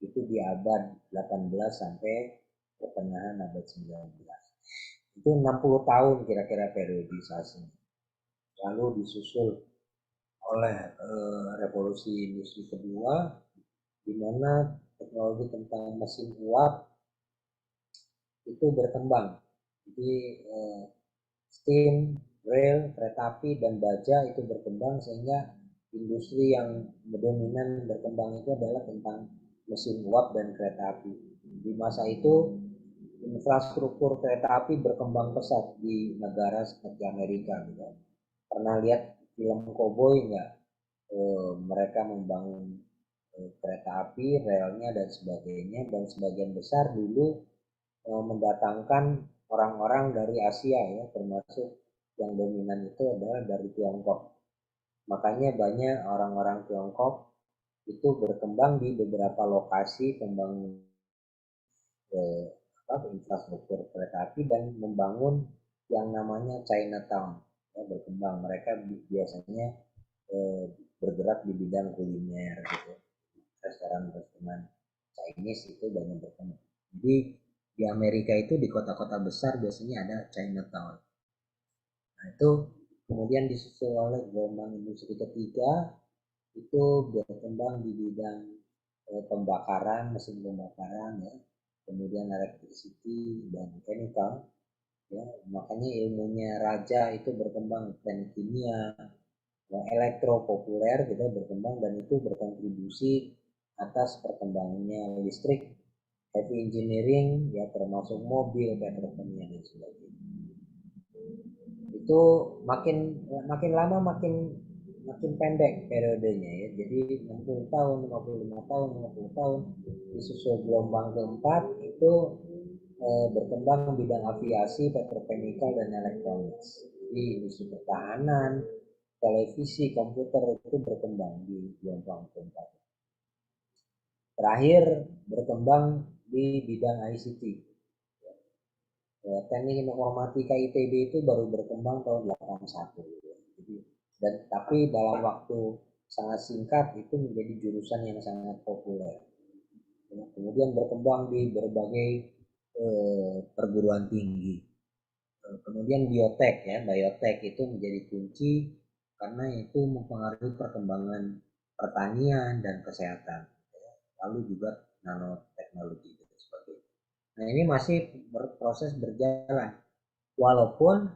Itu di abad 18 sampai pertengahan abad 19. Itu 60 tahun kira-kira periodisasinya. Lalu disusul oleh revolusi industri kedua, di mana teknologi tentang mesin uap itu berkembang. Jadi steam, rail, kereta api dan baja itu berkembang, sehingga industri yang dominan berkembang itu adalah tentang mesin uap dan kereta api. Di masa itu infrastruktur kereta api berkembang pesat di negara seperti Amerika gitu. Pernah lihat film Cowboy nggak? Mereka membangun kereta api, relnya dan sebagainya, dan sebagian besar dulu mendatangkan orang-orang dari Asia, ya, termasuk yang dominan itu adalah dari Tiongkok. Makanya banyak orang-orang Tiongkok itu berkembang di beberapa lokasi pembangunan infrastruktur kereta api dan membangun yang namanya Chinatown, ya, berkembang. Mereka biasanya bergerak di bidang kuliner gitu. Restoran-restoran Chinese itu banyak berkembang. Jadi di Amerika itu di kota-kota besar biasanya ada Chinatown. Nah itu kemudian disusul oleh gelombang industri ketiga, itu berkembang di bidang pembakaran, mesin pembakaran, ya, kemudian electricity dan chemical, ya. Makanya ilmunya raja itu berkembang, teknik kimia, elektro populer gitu berkembang, dan itu berkontribusi atas perkembangannya listrik, heavy engineering, ya termasuk mobil, petrokimia dan sebagainya. Itu makin lama makin pendek periodenya ya. Jadi 60 tahun, 55 tahun, 50 tahun, disusul gelombang keempat itu berkembang bidang aviasi, petrochemical dan elektronik. Jadi industri pertahanan, televisi, komputer itu berkembang di gelombang keempat. Terakhir berkembang di bidang ICT. Teknik informatika ITB itu baru berkembang tahun 81. Jadi, tapi dalam waktu sangat singkat itu menjadi jurusan yang sangat populer. Kemudian berkembang di berbagai perguruan tinggi. Kemudian biotek ya, biotek itu menjadi kunci karena itu mempengaruhi perkembangan pertanian dan kesehatan. Lalu juga nanoteknologi dan sebagainya. Nah ini masih proses berjalan. Walaupun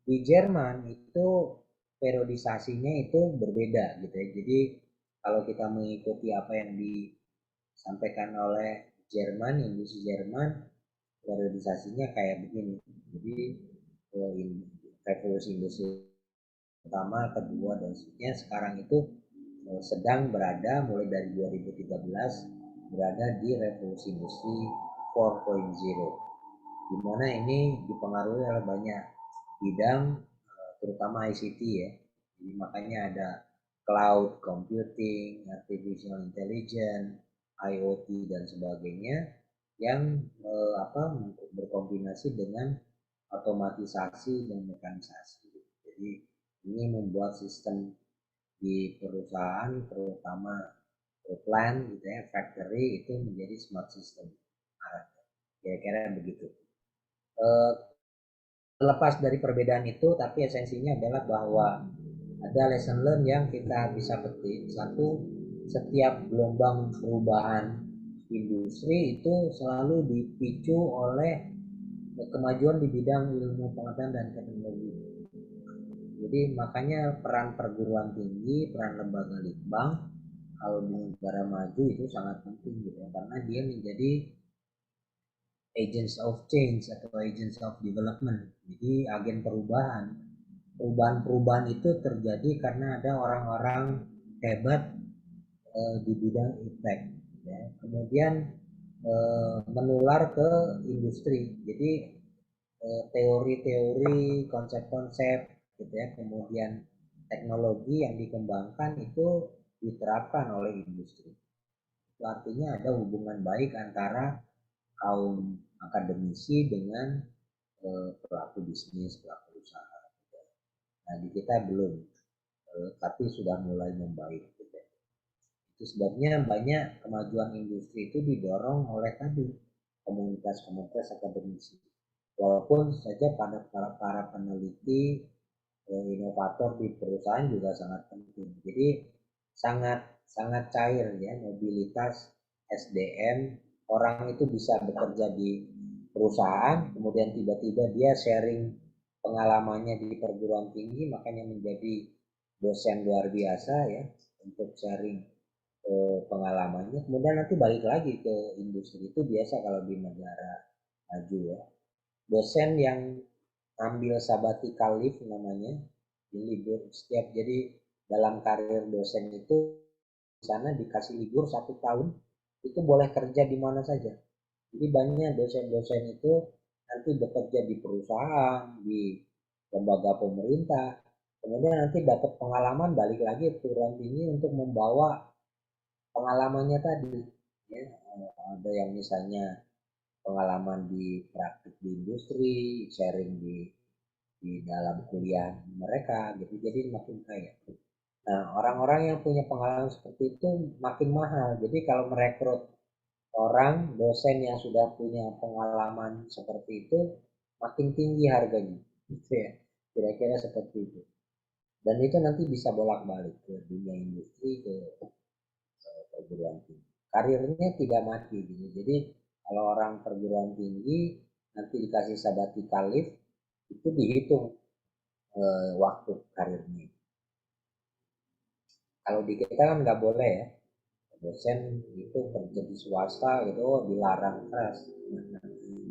di Jerman itu periodisasinya itu berbeda gitu ya. Jadi kalau kita mengikuti apa yang disampaikan oleh Jerman, industri Jerman, periodisasinya kayak begini. Jadi revolusi industri pertama, kedua dan seterusnya sekarang itu sedang berada mulai dari 2013 berada di revolusi industri 4.0, di mana ini dipengaruhi oleh banyak bidang, terutama ICT ya. Jadi makanya ada cloud computing, artificial intelligence, IoT dan sebagainya yang berkombinasi dengan otomatisasi dan mekanisasi. Jadi ini membuat sistem di perusahaan, terutama plant gitu ya, factory itu menjadi smart system. Kira-kira begitu. Terlepas dari perbedaan itu, tapi esensinya adalah bahwa ada lesson learn yang kita bisa petik. Satu, setiap gelombang perubahan industri itu selalu dipicu oleh kemajuan di bidang ilmu pengetahuan dan teknologi. Jadi makanya peran perguruan tinggi, peran lembaga litbang kalau di negara maju itu sangat penting gitu ya, karena dia menjadi agents of change atau agents of development. Jadi agen perubahan. Perubahan itu terjadi karena ada orang-orang hebat di bidang iptek. Ya. Kemudian menular ke industri. Jadi teori-teori, konsep-konsep gitu ya, kemudian teknologi yang dikembangkan itu diterapkan oleh industri. Itu artinya ada hubungan baik antara kaum akademisi dengan pelaku bisnis, pelaku usaha. Nah di kita belum, tapi sudah mulai membaik. Gitu. Itu sebabnya banyak kemajuan industri itu didorong oleh tadi komunitas-komunitas akademisi. Walaupun saja pada para peneliti, inovator di perusahaan juga sangat penting. Jadi sangat cair ya mobilitas SDM. Orang itu bisa bekerja di perusahaan, kemudian tiba-tiba dia sharing pengalamannya di perguruan tinggi, makanya menjadi dosen luar biasa ya untuk sharing pengalamannya. Kemudian nanti balik lagi ke industri, itu biasa kalau di negara maju ya. Dosen yang ambil sabbatical leave namanya, libur setiap, jadi dalam karir dosen itu di sana dikasih libur 1 tahun, itu boleh kerja di mana saja. Jadi banyak dosen-dosen itu nanti bekerja di perusahaan, di lembaga pemerintah, kemudian nanti dapat pengalaman balik lagi ke perguruan tinggi untuk membawa pengalamannya tadi. Ya, ada yang misalnya pengalaman di praktik di industri, sharing di dalam kuliah mereka gitu, jadi makin kaya. Nah orang-orang yang punya pengalaman seperti itu makin mahal. Jadi kalau merekrut orang dosen yang sudah punya pengalaman seperti itu makin tinggi harganya, gitu ya, kira-kira seperti itu. Dan itu nanti bisa bolak-balik ke dunia industri, ke perguruan tinggi. Karirnya tidak mati gitu. Jadi kalau orang perguruan tinggi nanti dikasih sabbatical leave, itu dihitung waktu karirnya. Kalau di kita kan nggak boleh ya, dosen itu kerja di swasta gitu dilarang keras.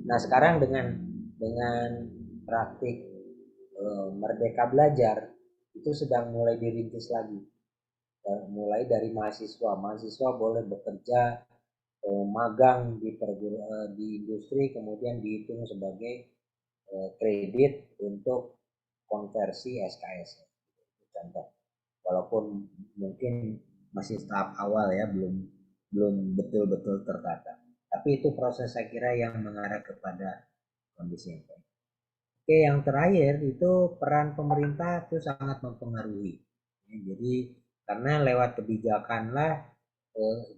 Nah sekarang dengan praktik Merdeka Belajar itu sedang mulai dirintis lagi. Mulai dari mahasiswa boleh bekerja magang di industri, kemudian dihitung sebagai kredit untuk konversi SKS. Contoh, walaupun mungkin masih tahap awal ya, belum betul-betul tertata. Tapi itu proses saya kira yang mengarah kepada kondisi yang baik. Oke, yang terakhir itu peran pemerintah itu sangat mempengaruhi. Jadi karena lewat kebijakanlah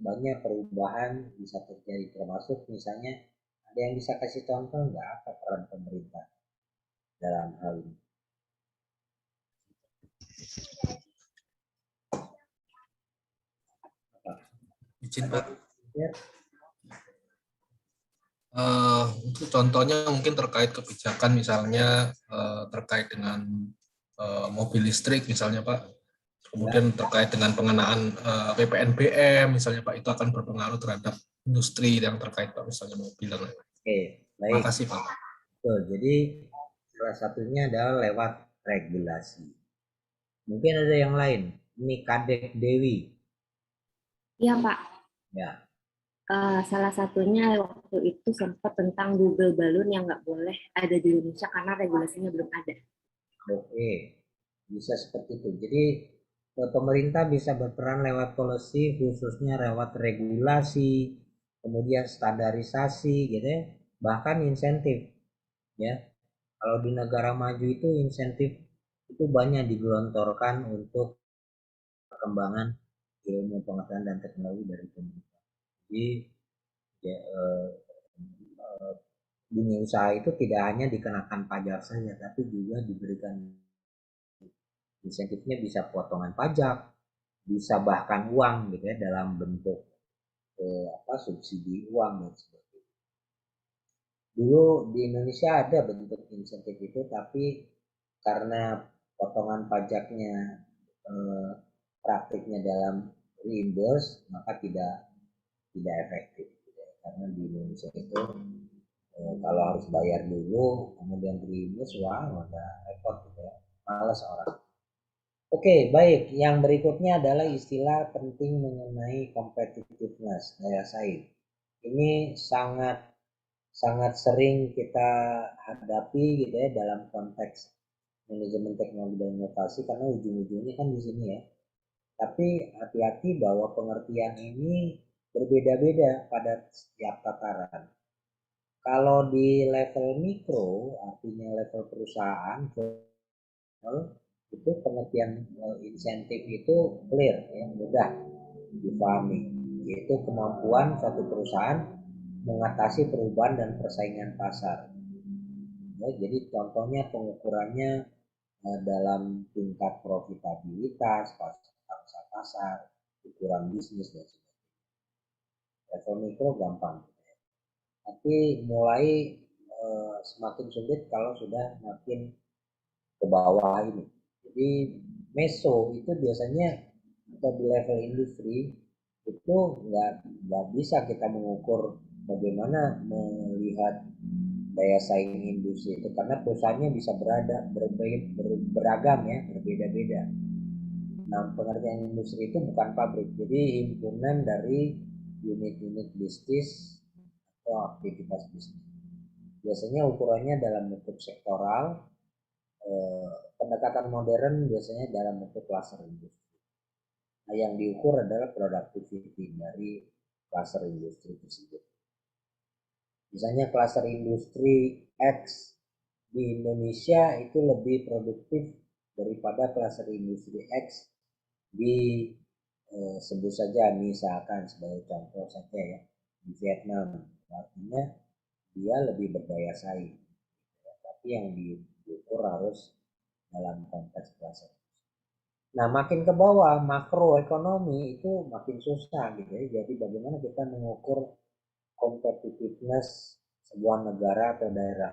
banyak perubahan bisa terjadi, termasuk misalnya ada yang bisa kasih contoh nggak apa peran pemerintah dalam hal ini? Izin Pak. Ya. Untuk contohnya mungkin terkait kebijakan misalnya terkait dengan mobil listrik misalnya Pak. Kemudian terkait dengan pengenaan PPNBM misalnya Pak, itu akan berpengaruh terhadap industri yang terkait Pak, misalnya mobil dan lain-lain. Oke, baik. Terima kasih Pak. Betul, jadi salah satunya adalah lewat regulasi. Mungkin ada yang lain. Ini Kadek Dewi. Iya Pak. Ya. Salah satunya waktu itu sempat tentang Google Balloon yang nggak boleh ada di Indonesia karena regulasinya belum ada. Oke, bisa seperti itu. Jadi pemerintah bisa berperan lewat policy, khususnya lewat regulasi, kemudian standarisasi, gitu ya, bahkan insentif. Ya, kalau di negara maju itu insentif itu banyak digelontorkan untuk perkembangan ilmu pengetahuan dan teknologi dari pemerintah. Jadi ya, dunia usaha itu tidak hanya dikenakan pajak saja, tapi juga diberikan insentifnya, bisa potongan pajak, bisa bahkan uang gitu ya, dalam bentuk subsidi uang dan sebagainya. Dulu di Indonesia ada bentuk insentif itu, tapi karena potongan pajaknya praktiknya dalam reimburse, maka tidak efektif gitu ya. Karena di Indonesia itu kalau harus bayar dulu kemudian reimburse, wah udah repot gitu ya, malas orang. Oke, baik. Yang berikutnya adalah istilah penting mengenai competitiveness, daya saing. Ini sangat sering kita hadapi gitu ya dalam konteks manajemen teknologi dan inovasi, karena ujung-ujungnya kan di sini ya. Tapi hati-hati bahwa pengertian ini berbeda-beda pada setiap tataran. Kalau di level mikro, artinya level perusahaan, itu pengertian insentif itu clear ya, mudah dipahami, yaitu kemampuan suatu perusahaan mengatasi perubahan dan persaingan pasar. Ya, jadi contohnya pengukurannya dalam tingkat profitabilitas, pangsa pasar, ukuran bisnis dan sebagainya. Level mikro gampang, tapi mulai semakin sulit kalau sudah makin ke bawah ini. Jadi meso itu biasanya atau di level industri itu nggak bisa kita mengukur bagaimana melihat daya saing industri itu, karena perusahaannya bisa beragam ya, berbeda-beda. Nah, pengertian industri itu bukan pabrik, jadi himpunan dari unit-unit bisnis atau aktivitas bisnis. Biasanya ukurannya dalam bentuk sektoral. Pendekatan modern biasanya dalam bentuk klaster industri. Nah, yang diukur adalah productivity dari klaster industri tersebut. Misalnya klaster industri X di Indonesia itu lebih produktif daripada klaster industri X di sebut saja misalkan sebagai contoh saja ya, di Vietnam. Artinya dia lebih berdaya saing. Tapi yang diukur harus dalam konteks klaster. Nah, makin ke bawah makroekonomi itu makin susah gitu ya. Jadi bagaimana kita mengukur competitiveness sebuah negara atau daerah.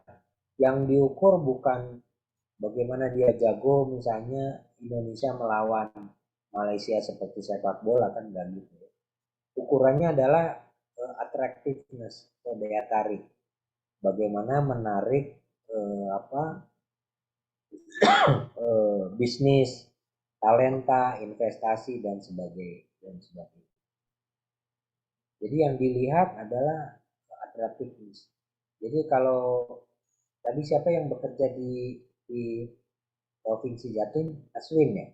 Yang diukur bukan bagaimana dia jago, misalnya Indonesia melawan Malaysia seperti sepak bola, kan enggak gitu ya. ukurannya adalah attractiveness atau daya tarik. Bagaimana menarik bisnis, talenta, investasi dan sebagainya. Jadi yang dilihat adalah attractiveness. Jadi kalau tadi siapa yang bekerja di Provinsi Jatim? Aswin ya?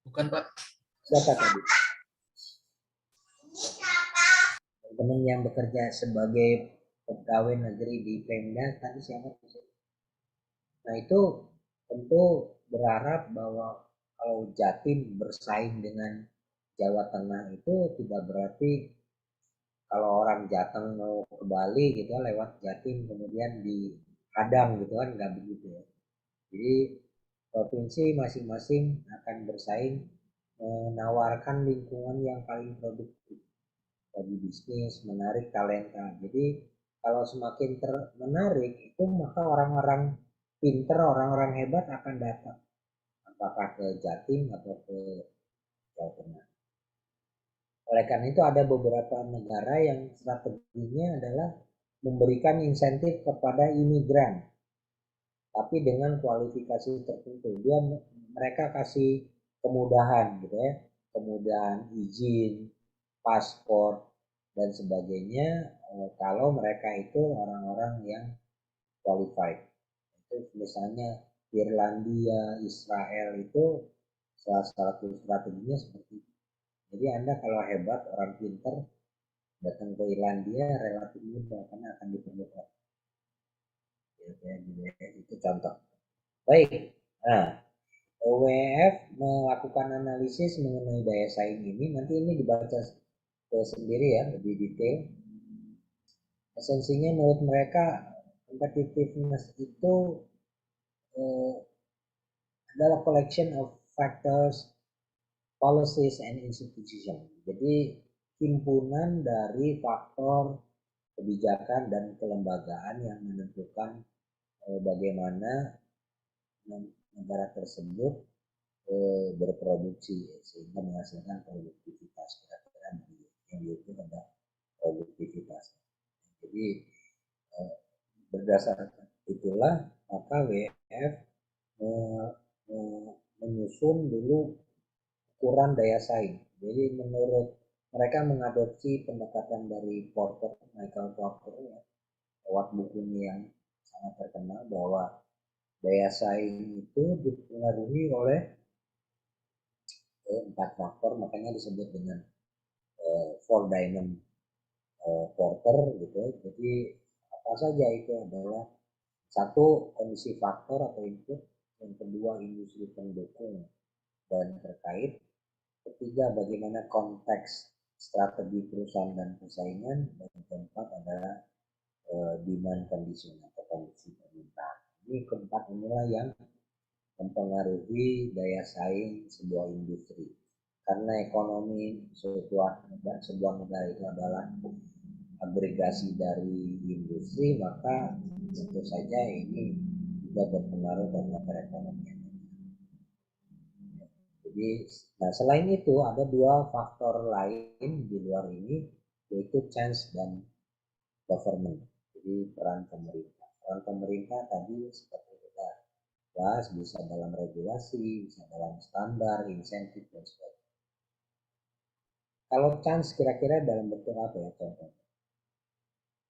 Bukan, Pak. Siapa tadi? Teman yang bekerja sebagai pegawai negeri di Pemda tadi siapa? Nah itu tentu berharap bahwa kalau Jatim bersaing dengan Jawa Tengah itu tidak berarti kalau orang Jateng mau ke Bali gitu lewat Jatim kemudian dihadang gitu kan, nggak begitu ya. Jadi provinsi masing-masing akan bersaing menawarkan lingkungan yang paling produktif bagi bisnis, menarik talenta. Jadi kalau semakin menarik itu maka orang-orang pinter, orang-orang hebat akan datang. Apakah ke Jatim atau ke Jawa Tengah. Oleh karena itu ada beberapa negara yang strateginya adalah memberikan insentif kepada imigran, tapi dengan kualifikasi tertentu. Mereka kasih kemudahan gitu ya, kemudahan izin, paspor dan sebagainya kalau mereka itu orang-orang yang qualified. Itu misalnya Irlandia, Israel itu salah satu strateginya seperti itu. Jadi Anda kalau hebat, orang pinter, datang ke Irlandia relatif mudah karena akan dipermudah. Itu contoh. Baik, nah WWF melakukan analisis mengenai daya saing ini, nanti ini dibaca sendiri ya, lebih detail. Esensinya menurut mereka, competitiveness itu adalah collection of factors, policies and institution. Jadi himpunan dari faktor kebijakan dan kelembagaan yang menentukan bagaimana negara tersebut berproduksi sehingga menghasilkan produktivitas. Kira-kira yang itu ada produktivitas. Jadi berdasarkan itulah maka WWF menyusun dulu ukuran daya saing. Jadi menurut mereka mengadopsi pendekatan dari Michael Porter ya, lewat bukunya yang sangat terkenal bahwa daya saing itu dipengaruhi oleh 4 faktor, makanya disebut dengan 4 diamond Porter gitu. Jadi apa saja itu adalah satu, kondisi faktor atau input, yang kedua industri pendukung dan terkait, ketiga bagaimana konteks strategi perusahaan dan persaingan, dan keempat adalah demand condition atau kondisi permintaan. Ini keempat inilah yang mempengaruhi daya saing sebuah industri. Karena ekonomi sebuah negara itu adalah agregasi dari industri, maka tentu saja ini juga berpengaruh terhadap perekonomian. Jadi, nah selain itu ada 2 faktor lain di luar ini, yaitu chance dan government. Jadi peran pemerintah. Peran pemerintah tadi seperti kita bahas bisa dalam regulasi, bisa dalam standar, insentif dan sebagainya. Kalau chance kira-kira dalam bentuk apa ya contohnya?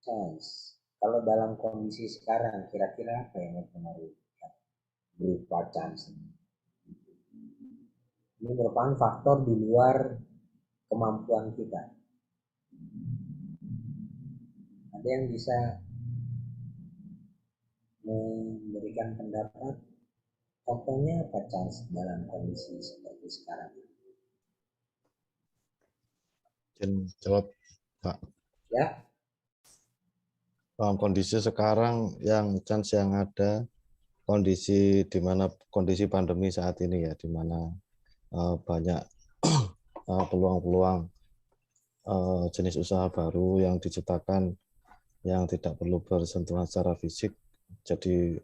Chance. Kalau dalam kondisi sekarang kira-kira apa yang mempengaruhi berupa chance? Ini merupakan faktor di luar kemampuan kita. Ada yang bisa memberikan pendapat? Contohnya apa chance dalam kondisi seperti sekarang? Jawab, Pak. Ya. Dalam kondisi sekarang yang chance yang ada, kondisi di mana kondisi pandemi saat ini ya, di mana banyak peluang-peluang jenis usaha baru yang diciptakan yang tidak perlu bersentuhan secara fisik, jadi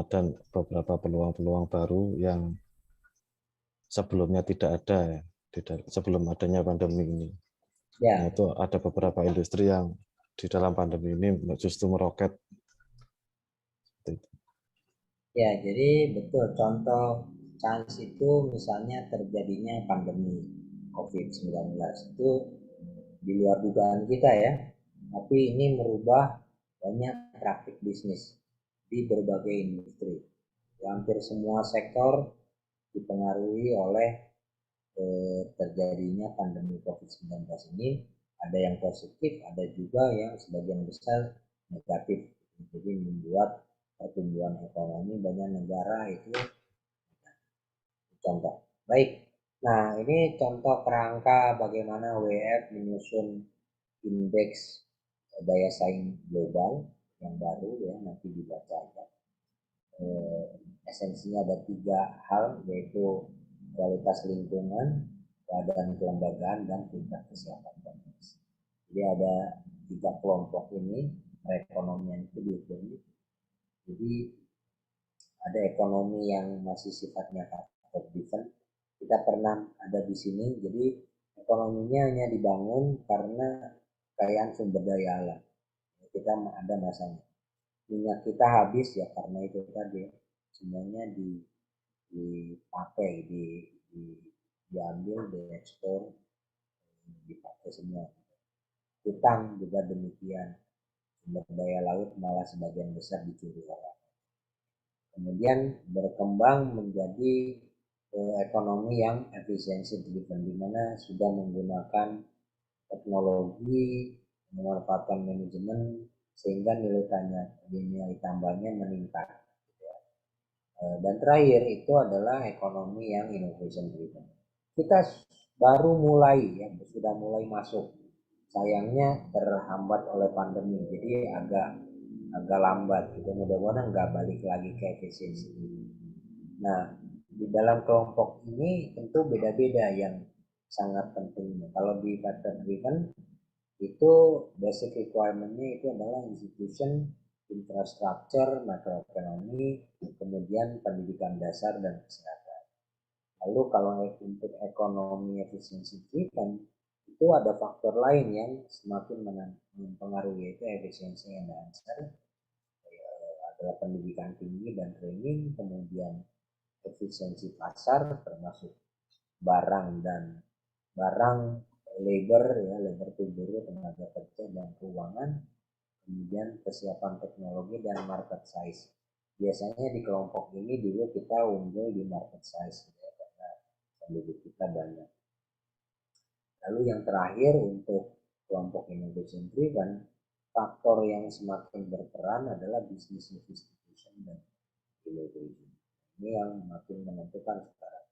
dan beberapa peluang-peluang baru yang sebelumnya tidak ada ya, sebelum adanya pandemi ini. Ya. Nah, itu ada beberapa industri yang di dalam pandemi ini justru meroket. Ya, jadi betul, contoh chance itu misalnya terjadinya pandemi COVID-19 itu di luar dugaan kita ya, tapi ini merubah banyak praktik bisnis di berbagai industri. Hampir semua sektor dipengaruhi oleh terjadinya pandemi COVID-19 ini. Ada yang positif, ada juga yang sebagian besar negatif. Jadi membuat pertumbuhan ekonomi banyak negara itu contoh. Baik, nah ini contoh kerangka bagaimana WF menyusun indeks daya saing global yang baru ya, nanti dibaca aja. Esensinya ada 3 hal, yaitu kualitas lingkungan, keadaan kelembagaan, dan tingkat kesiapan teknis. Jadi ada 3 kelompok ini, perekonomian itu diukur. Jadi ada ekonomi yang masih sifatnya capital driven. Kita pernah ada di sini, jadi ekonominya hanya dibangun karena kekayaan sumber daya alam. Kita ada masanya. Minyak kita habis ya karena itu tadi semuanya dipakai, diambil, diekspor, dipakai semua. Hutang juga demikian. Sumber daya laut malah sebagian besar dicuri orang. Kemudian berkembang menjadi ekonomi yang efisiensi driven, di mana sudah menggunakan teknologi, memanfaatkan manajemen sehingga nilai tambahnya meningkat. Dan terakhir itu adalah ekonomi yang innovation driven. Kita baru mulai ya, sudah mulai masuk. Sayangnya terhambat oleh pandemi, jadi agak lambat gitu. Mudah-mudahan nggak balik lagi ke efisiensi. Nah, di dalam kelompok ini tentu beda-beda yang sangat penting. Kalau di factor driven itu basic requirement-nya itu adalah institution, infrastruktur, makroekonomi, kemudian pendidikan dasar dan kesehatan. Lalu kalau untuk ekonomi efisiensi driven itu ada faktor lain yang semakin mempengaruhi, yaitu efisiensi enhancer, adalah pendidikan tinggi dan training, kemudian efisiensi pasar termasuk barang labor ya, labor to buruh, tenaga kerja dan keuangan, kemudian kesiapan teknologi dan market size. Biasanya di kelompok ini dulu kita unggul di market size ya, karena penduduk kita banyak. Lalu yang terakhir untuk kelompok innovation driven, faktor yang semakin berperan adalah business sophistication dan innovation. Ini yang makin menentukan sekarang.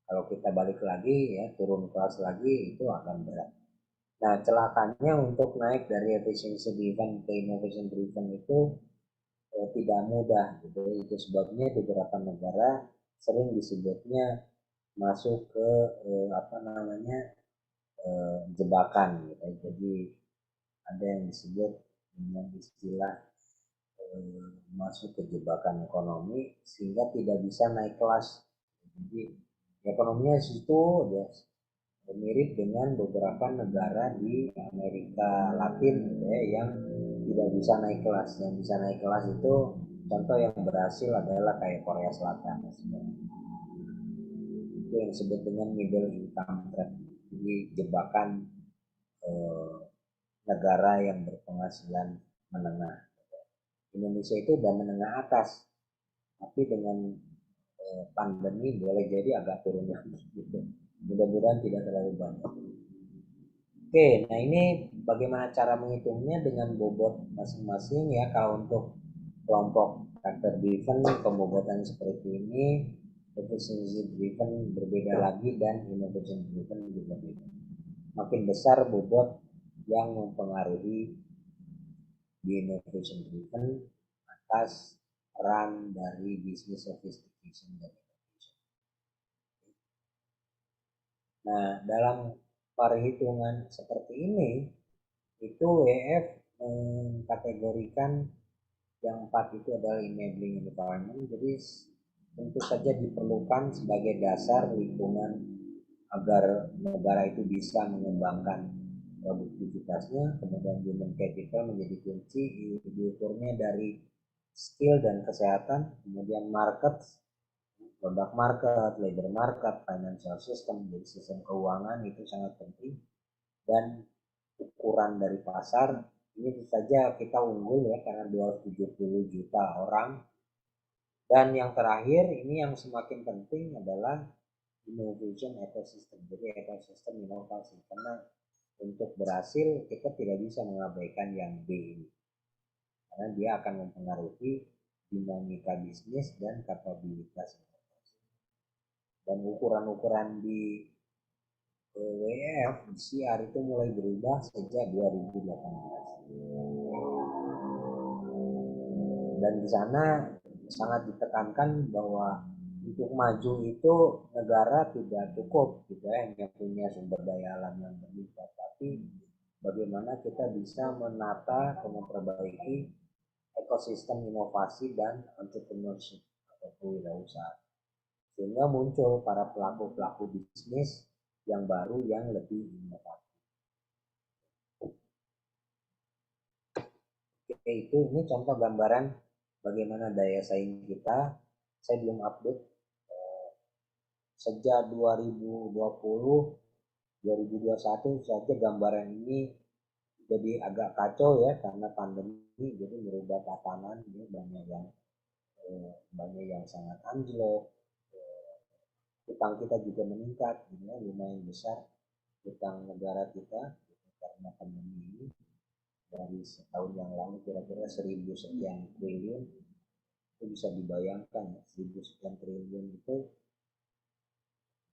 Kalau kita balik lagi ya, turun kelas lagi itu akan berat. Nah, celakanya untuk naik dari efficiency driven ke innovation driven itu tidak mudah gitu. Itu sebabnya beberapa negara sering disebutnya masuk ke jebakan gitu. Jadi ada yang disebut dengan istilah masuk ke jebakan ekonomi sehingga tidak bisa naik kelas. Jadi ekonominya situ ya, mirip dengan beberapa negara di Amerika Latin gitu ya, yang tidak bisa naik kelas. Yang bisa naik kelas itu contoh yang berhasil adalah kayak Korea Selatan. Itu yang disebut dengan middle income trap. Jadi jebakan negara yang berpenghasilan menengah. Indonesia itu udah menengah atas, tapi dengan pandemi boleh jadi agak turun lagi gitu. Mudah-mudahan tidak terlalu banyak. Oke, nah ini bagaimana cara menghitungnya dengan bobot masing-masing ya. Kalau untuk kelompok factor driven pembobotan seperti ini, efficiency driven berbeda lagi, dan innovation driven juga berbeda. Makin besar bobot yang mempengaruhi di innovation driven atas peran dari business sophistication dan innovation. Nah, dalam perhitungan seperti ini itu WF mengkategorikan yang 4 itu adalah enabling environment. Jadi tentu saja diperlukan sebagai dasar lingkungan agar negara itu bisa mengembangkan produktivitasnya, kemudian human capital menjadi kunci, diukurnya dari skill dan kesehatan, kemudian market, product market, labor market, financial system, jadi sistem keuangan itu sangat penting, dan ukuran dari pasar ini tentu saja kita unggul ya karena 270 juta orang. Dan yang terakhir ini yang semakin penting adalah innovation ecosystem, jadi ekosistem inovasi, karena untuk berhasil kita tidak bisa mengabaikan yang B ini, karena dia akan mempengaruhi dinamika bisnis dan kapabilitas inovasi. Dan ukuran-ukuran di WEF, CR itu mulai berubah sejak 2018. Dan di sana sangat ditekankan bahwa untuk maju itu negara tidak cukup gitu ya, hanya punya sumber daya alam yang berlimpah, tapi bagaimana kita bisa menata atau memperbaiki ekosistem inovasi dan entrepreneurship atau kewirausahaan, sehingga muncul para pelaku-pelaku bisnis yang baru yang lebih inovatif. Oke, ini contoh gambaran bagaimana daya saing kita. Saya belum update sejak 2020 2021 saja gambaran ini jadi agak kacau ya karena pandemi, jadi merubah tatanan ya, banyak yang sangat anjlok, utang kita juga meningkat ya, lumayan besar utang negara kita karena pandemi ini. Dari setahun yang lalu kira-kira 1.000 sekian triliun, itu bisa dibayangkan 1.000 sekian triliun itu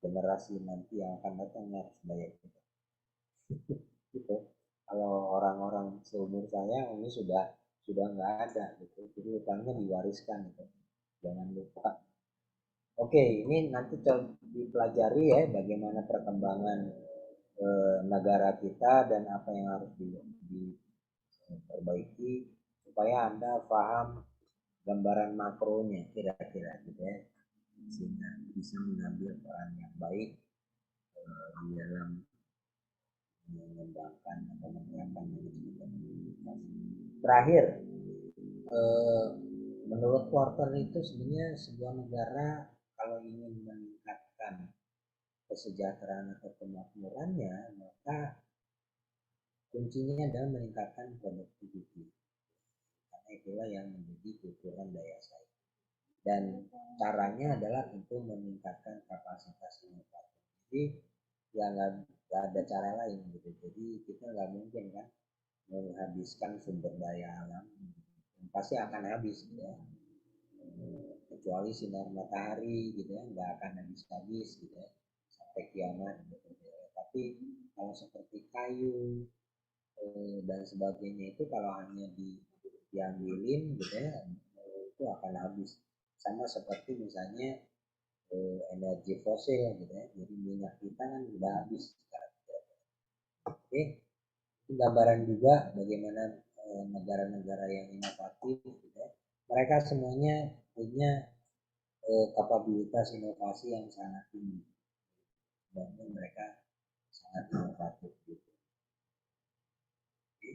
generasi nanti yang akan datang harus bayar kita. Gitu. Kalau orang-orang seumur saya ini sudah nggak ada gitu, jadi utangnya diwariskan gitu. Jangan lupa. Oke, ini nanti dipelajari ya bagaimana perkembangan negara kita dan apa yang harus diperbaiki supaya Anda paham gambaran makronya kira-kira gitu ya, sehingga bisa mengambil peran yang baik di dalam mengembangkan atau menerapkan manajemen komunikasi. Terakhir, menurut Porter itu sebenarnya sebuah negara kalau ingin meningkatkan kesejahteraan atau kemakmurannya, maka kuncinya adalah meningkatkan produktiviti, karena itulah yang menjadi ukuran daya saing. Dan caranya adalah tentu meningkatkan kapasitas inovatif. Jadi ya nggak ada cara lain gitu. Jadi kita nggak mungkin kan menghabiskan sumber daya alam, pasti akan habis gitu ya. Kecuali sinar matahari gitu ya, nggak akan habis gitu ya sampai kiamat gitu ya. Tapi kalau seperti kayu dan sebagainya itu kalau hanya diambilin gitu ya, itu akan habis. Sama seperti misalnya energi fosil gitu ya, jadi minyak kita kan udah habis sekarang. Oke, itu gambaran juga bagaimana negara-negara yang inovatif gitu ya, mereka semuanya punya kapabilitas inovasi yang sangat tinggi dan mereka sangat inovatif gitu. Oke.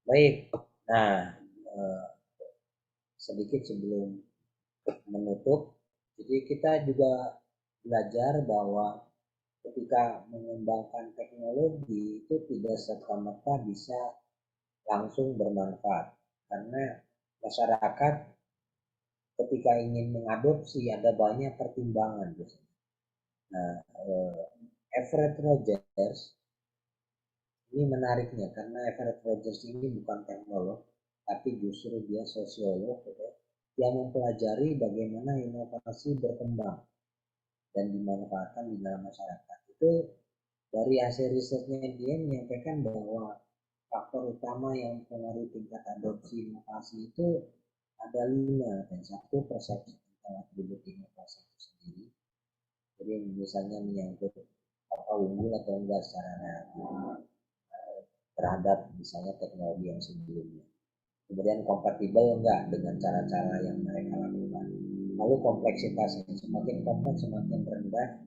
Baik, nah sedikit sebelum menutup, jadi kita juga belajar bahwa ketika mengembangkan teknologi itu tidak serta-merta bisa langsung bermanfaat, karena masyarakat ketika ingin mengadopsi ada banyak pertimbangan. Nah, Everett Rogers ini menariknya karena Everett Rogers ini bukan teknolog, tapi justru dia sosiolog yang mempelajari bagaimana inovasi berkembang dan dimanfaatkan di dalam masyarakat. Itu dari hasil risetnya dia menyampaikan bahwa faktor utama yang mempengaruhi tingkat adopsi inovasi itu ada 5, dan satu persepsi tentang atribut inovasi itu sendiri. Jadi misalnya menyangkut apa unggul atau enggak secara relatif terhadap misalnya teknologi yang sebelumnya. Kemudian kompatibel enggak dengan cara-cara yang mereka lakukan. Lalu kompleksitasnya, semakin kompleks semakin rendah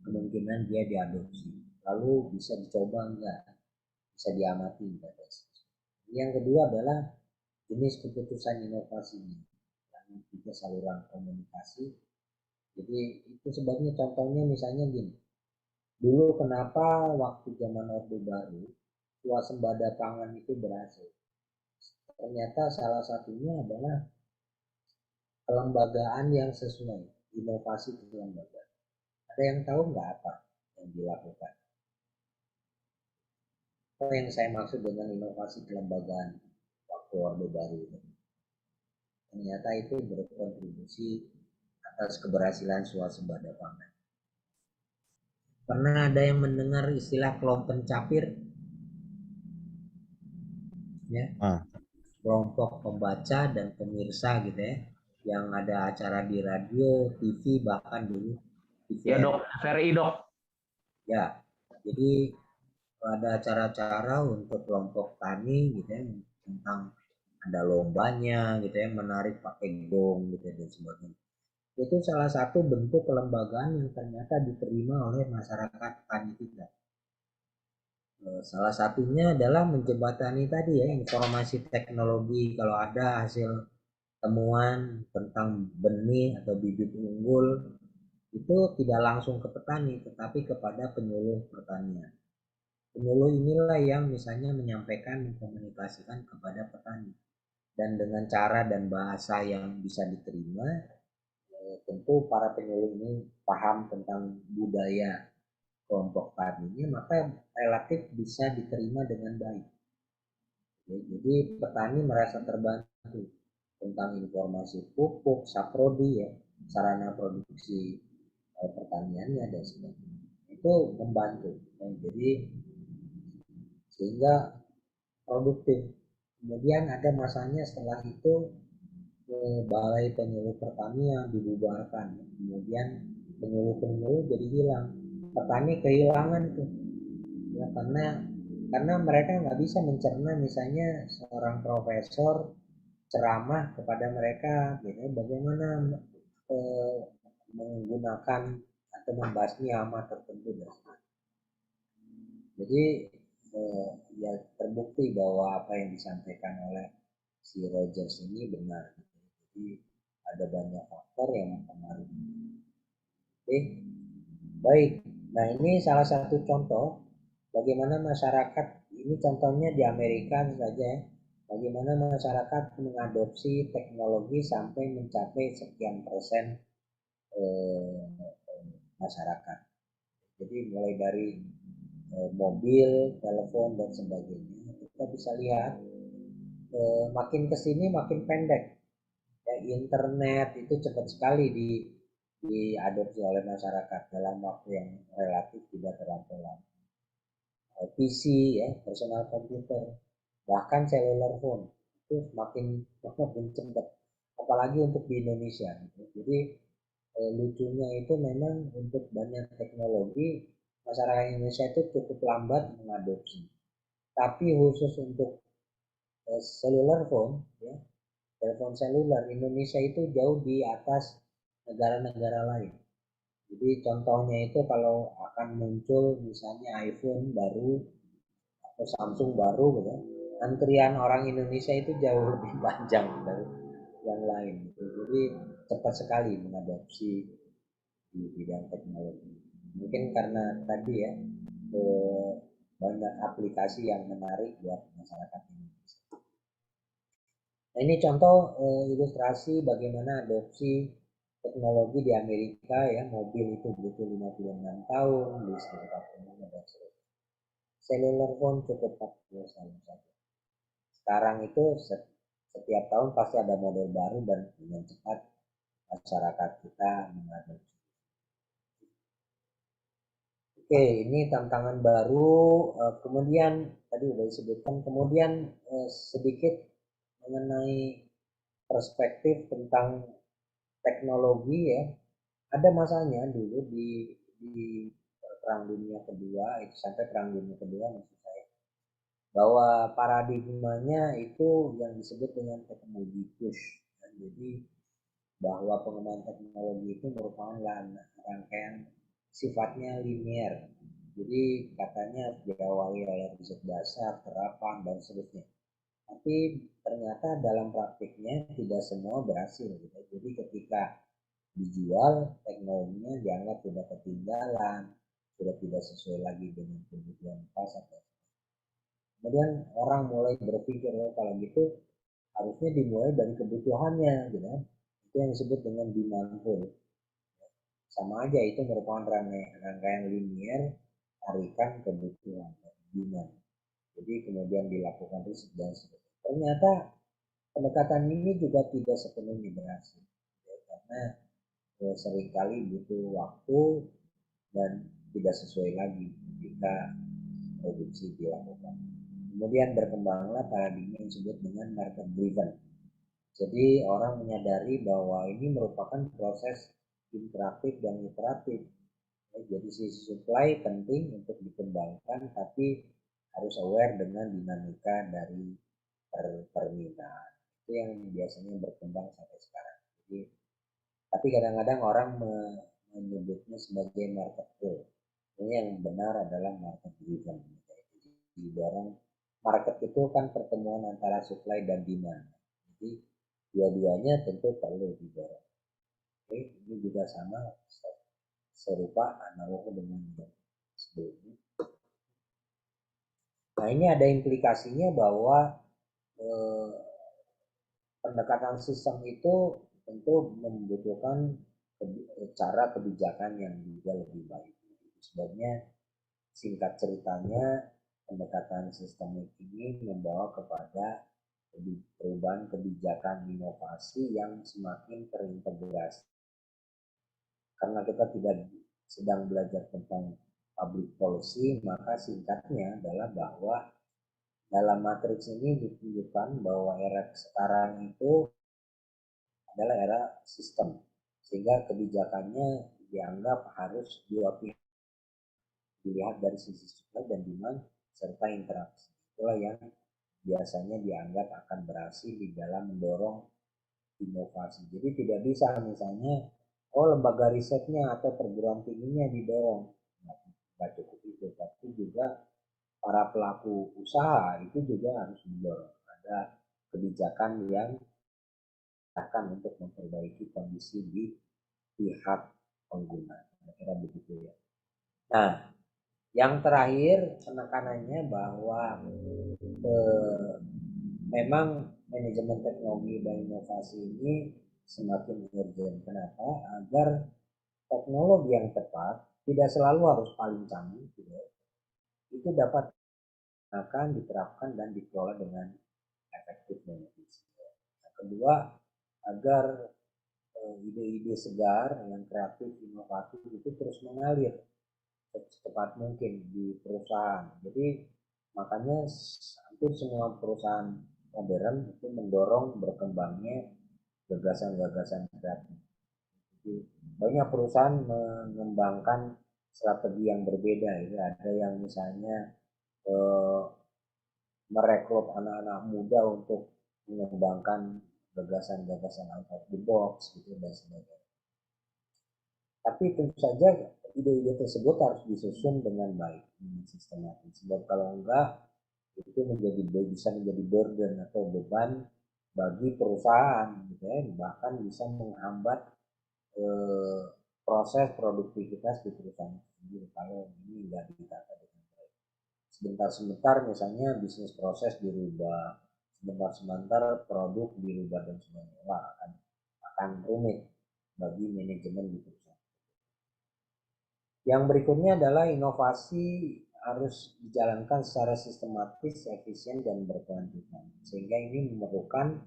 kemungkinan dia diadopsi. Lalu bisa dicoba enggak, bisa diamati enggak. Yang kedua adalah jenis keputusan inovasinya, yang tiga saluran komunikasi. Jadi itu sebabnya contohnya misalnya gini, dulu kenapa waktu zaman Orde Baru swasembada pangan itu berhasil? Ternyata salah satunya adalah kelembagaan yang sesuai, inovasi kelembagaan. Ada yang tahu nggak apa yang dilakukan? Apa yang saya maksud dengan inovasi kelembagaan waktu Orde Baru itu? Ternyata itu berkontribusi atas keberhasilan swasembada pangan. Pernah ada yang mendengar istilah kelompok pencapir? Ya, kelompok pembaca dan pemirsa gitu ya, yang ada acara di radio, TV, bahkan dulu TV. Ya dok, VRI dok. Ya, jadi ada acara-acara untuk kelompok tani gitu ya, tentang ada lombanya gitu ya, menarik pakai gong gitu dan sebagainya. Itu salah satu bentuk kelembagaan yang ternyata diterima oleh masyarakat tani kita. Salah satunya adalah menjembatani tadi ya, informasi teknologi. Kalau ada hasil temuan tentang benih atau bibit unggul, itu tidak langsung ke petani tetapi kepada penyuluh pertanian. Penyuluh inilah yang misalnya menyampaikan, mengkomunikasikan kepada petani, dan dengan cara dan bahasa yang bisa diterima. Tentu para penyuluh ini paham tentang budaya kelompok taninya, maka relatif bisa diterima dengan baik. Jadi petani merasa terbantu tentang informasi pupuk, saprodi ya, sarana produksi pertaniannya dan sebagainya. Itu membantu. Jadi sehingga produktif. Kemudian ada masanya setelah itu balai penyuluh pertanian dibubarkan. Kemudian penyuluh-penyuluh jadi hilang. Petani kehilangan itu. Ya, karena mereka nggak bisa mencerna misalnya seorang profesor ceramah kepada mereka gitu, bagaimana menggunakan atau membasmi hama tertentu. Jadi ya terbukti bahwa apa yang disampaikan oleh si Rogers ini benar. Jadi ada banyak faktor yang mempengaruhi. Oke, baik. Nah ini salah satu contoh bagaimana masyarakat, ini contohnya di Amerika saja ya, bagaimana masyarakat mengadopsi teknologi sampai mencapai sekian persen masyarakat. Jadi mulai dari mobil, telepon dan sebagainya, kita bisa lihat makin kesini makin pendek. Ya, internet itu cepat sekali diadopsi oleh masyarakat dalam waktu yang relatif tidak terlampau lama. PC ya, personal computer, bahkan cellular phone itu makin cepat, apalagi untuk di Indonesia. Jadi lucunya itu memang untuk banyak teknologi masyarakat Indonesia itu cukup lambat mengadopsi. Tapi khusus untuk cellular phone, ya, telepon seluler, Indonesia itu jauh di atas negara-negara lain. Jadi contohnya itu kalau akan muncul misalnya iPhone baru atau Samsung baru gitu, antrian orang Indonesia itu jauh lebih panjang dari yang lain. Gitu. Jadi cepat sekali mengadopsi di bidang teknologi. Mungkin karena tadi ya banyak aplikasi yang menarik buat masyarakat Indonesia. Nah, ini contoh ilustrasi bagaimana adopsi teknologi di Amerika ya, mobil itu butuh 56 tahun, listrik 45 dan seterusnya. Cellular phone cukup 40 tahun saja. Sekarang itu setiap tahun pasti ada model baru dan dengan cepat masyarakat kita mengadopsi. Oke, ini tantangan baru. Kemudian tadi sudah disebutkan. Kemudian sedikit mengenai perspektif tentang teknologi ya. Ada masanya dulu di Perang Dunia Kedua, itu sampai Perang Dunia Kedua maksud saya, bahwa paradigmanya itu yang disebut dengan teknologi push. Jadi bahwa pengembangan teknologi itu merupakan rangkaian sifatnya linear. Jadi katanya diawali oleh riset dasar, terapan, dan seterusnya. Tapi ternyata dalam praktiknya tidak semua berhasil. Gitu. Jadi ketika dijual, teknologinya dianggap sudah ketinggalan, sudah tidak sesuai lagi dengan kebutuhan pasar. Kemudian orang mulai berpikir, oh, kalau gitu harusnya dimulai dari kebutuhannya, gitu. Itu yang disebut dengan demand pull. Sama aja, itu merupakan rangkaian linear tarikan kebutuhan, demand. Jadi kemudian dilakukan riset dan sebagainya. Ternyata pendekatan ini juga tidak sepenuhnya berhasil, ya, karena seringkali butuh waktu dan tidak sesuai lagi ketika produksi dilakukan. Kemudian berkembanglah paradigma yang disebut dengan market driven. Jadi orang menyadari bahwa ini merupakan proses interaktif dan iteratif. Jadi sisi supply penting untuk dikembangkan, tapi harus aware dengan dinamika dari permintaan. Itu yang biasanya berkembang sampai sekarang. Jadi, tapi kadang-kadang orang menyebutnya sebagai market pull. Ini yang benar adalah market driven. Jadi didorong. Market itu kan pertemuan antara supply dan demand. Jadi dua-duanya tentu perlu didorong. Oke, ini juga sama, serupa analog dengan sebelumnya. Nah, ini ada implikasinya bahwa pendekatan sistem itu tentu membutuhkan cara kebijakan yang juga lebih baik. Sebabnya singkat ceritanya pendekatan sistemik ini membawa kepada perubahan kebijakan inovasi yang semakin terintegrasi. Karena kita tidak sedang belajar tentang public policy, maka singkatnya adalah bahwa dalam matriks ini ditunjukkan bahwa era sekarang itu adalah era sistem, sehingga kebijakannya dianggap harus dua pihak, dilihat dari sisi supply dan demand serta interaksi. Itulah yang biasanya dianggap akan berhasil di dalam mendorong inovasi. Jadi tidak bisa misalnya, oh, lembaga risetnya atau perguruan tingginya didorong, nggak cukup itu, tapi juga para pelaku usaha itu juga harus mendorong ada kebijakan yang akan untuk memperbaiki kondisi di pihak pengguna. Kira-kira begitu ya. Nah, yang terakhir penekanannya bahwa memang manajemen teknologi dan inovasi ini semakin urgent. Kenapa? Agar teknologi yang tepat tidak selalu harus paling canggih, itu dapat akan diterapkan dan dikelola dengan efektif dan efisien. Yang kedua, agar ide-ide segar yang kreatif, inovatif itu terus mengalir secepat mungkin di perusahaan. Jadi makanya hampir semua perusahaan modern itu mendorong berkembangnya gagasan-gagasan kreatif. Jadi banyak perusahaan mengembangkan strategi yang berbeda. Ya. Ada yang misalnya merekrut anak-anak muda untuk mengembangkan gagasan-gagasan out of the box gitu dan sebagainya. Tapi tentu saja ide-ide tersebut harus disusun dengan baik, dengan sistematis. Sebab kalau enggak, itu bisa menjadi burden atau beban bagi perusahaan, gitu ya. Bahkan bisa menghambat proses produktivitas di perusahaan sendiri kalau ini enggak ditata dengan baik. Sebentar-sebentar misalnya bisnis proses dirubah, sebentar-sebentar produk dirubah dan sebagainya. Wah, akan rumit bagi manajemen di perusahaan. Yang berikutnya adalah inovasi harus dijalankan secara sistematis, efisien, dan berkelanjutan. Sehingga ini memerlukan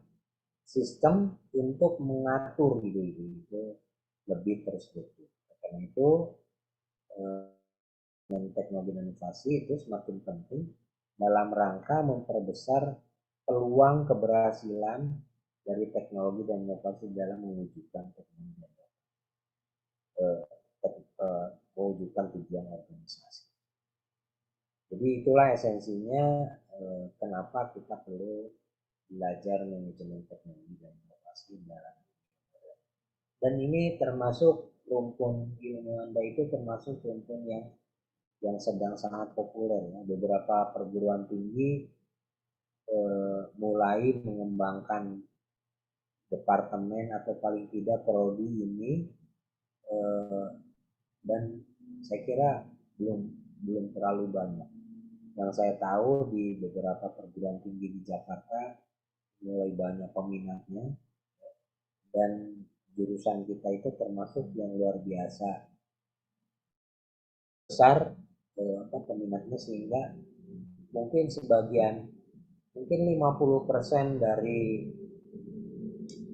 sistem untuk mengatur ide-ide itu lebih terstruktur. Karena itu, teknologi dan inovasi itu semakin penting dalam rangka memperbesar peluang keberhasilan dari teknologi dan inovasi dalam mewujudkan mewujudkan tujuan organisasi. Jadi itulah esensinya kenapa kita perlu belajar manajemen teknologi dan inovasi dalam. Dan ini termasuk rumpun ilmu Anda itu termasuk rumpun yang sedang sangat populer ya. Beberapa perguruan tinggi mulai mengembangkan departemen atau paling tidak prodi ini, dan saya kira belum terlalu banyak. Yang saya tahu di beberapa perguruan tinggi di Jakarta mulai banyak peminatnya, dan jurusan kita itu termasuk yang luar biasa besar peminatnya, sehingga mungkin 50% dari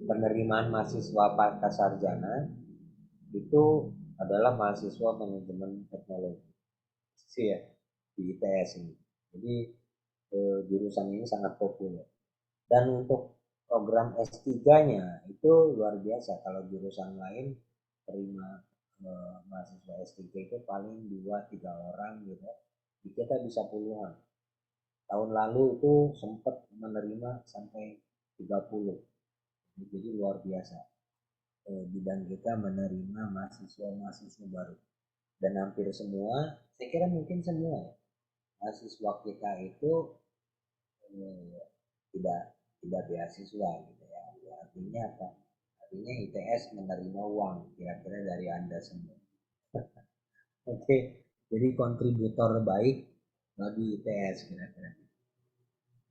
penerimaan mahasiswa pasca sarjana itu adalah mahasiswa manajemen teknologi sih ya di ITS ini. Jadi jurusan ini sangat populer. Dan untuk program S3-nya itu luar biasa. Kalau jurusan lain terima mahasiswa S3 itu paling 2-3 orang gitu. Di kita bisa puluhan. Tahun lalu itu sempat menerima sampai 30. Jadi luar biasa. Bidang kita menerima mahasiswa baru. Dan hampir semua, saya kira mungkin semua mahasiswa kita itu tidak beasiswa gitu ya. Artinya apa? Artinya ITS menerima uang kira-kira dari Anda semua. Oke, jadi kontributor baik bagi ITS kira-kira.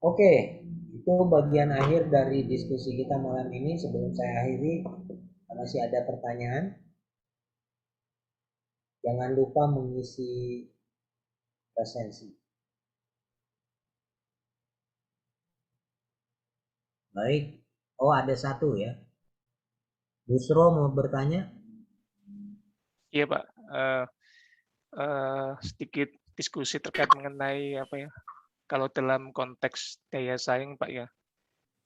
Oke, itu bagian akhir dari diskusi kita malam ini. Sebelum saya akhiri, masih ada pertanyaan? Jangan lupa mengisi presensi. Baik. Oh, ada satu ya. Busro mau bertanya? Iya, Pak. Sedikit diskusi terkait mengenai apa ya? Kalau dalam konteks daya saing, Pak ya.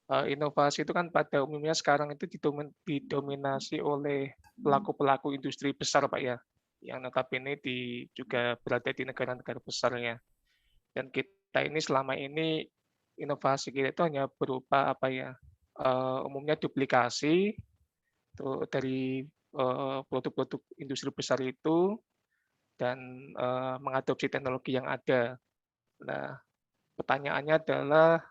Inovasi itu kan pada umumnya sekarang itu didominasi oleh pelaku-pelaku industri besar, Pak ya. Yang notabene juga berada di negara-negara besarnya. Dan kita ini selama ini inovasi kita itu hanya berupa apa ya? Umumnya duplikasi dari produk-produk industri besar itu dan mengadopsi teknologi yang ada. Nah, pertanyaannya adalah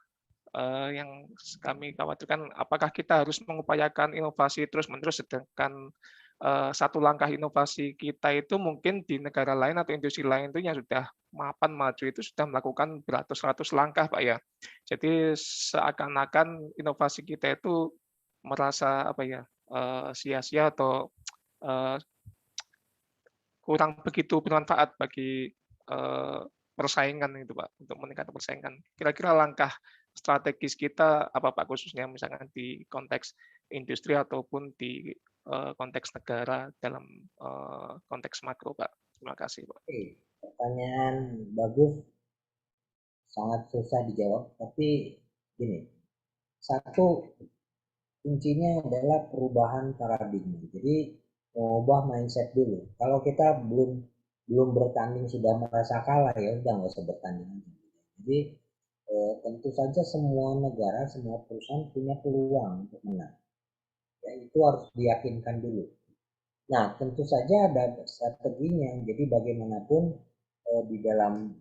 yang kami khawatirkan, apakah kita harus mengupayakan inovasi terus-menerus, sedangkan satu langkah inovasi kita itu mungkin di negara lain atau industri lain itu yang sudah mapan maju itu sudah melakukan beratus-ratus langkah, Pak ya. Jadi seakan-akan inovasi kita itu merasa apa ya, sia-sia atau kurang begitu bermanfaat bagi persaingan itu, Pak, untuk meningkatkan persaingan. Kira-kira langkah strategis kita apa, Pak, khususnya misalkan di konteks industri ataupun di konteks negara dalam konteks makro, Pak. Terima kasih, Pak. Oke, pertanyaan bagus, sangat susah dijawab, tapi gini, satu kuncinya adalah perubahan paradigma. Jadi mengubah mindset dulu. Kalau kita belum bertanding sudah merasa kalah, ya udah nggak usah bertanding. Jadi tentu saja semua negara, semua perusahaan punya peluang untuk menang. Ya, itu harus diyakinkan dulu. Nah, tentu saja ada strateginya. Jadi bagaimanapun di dalam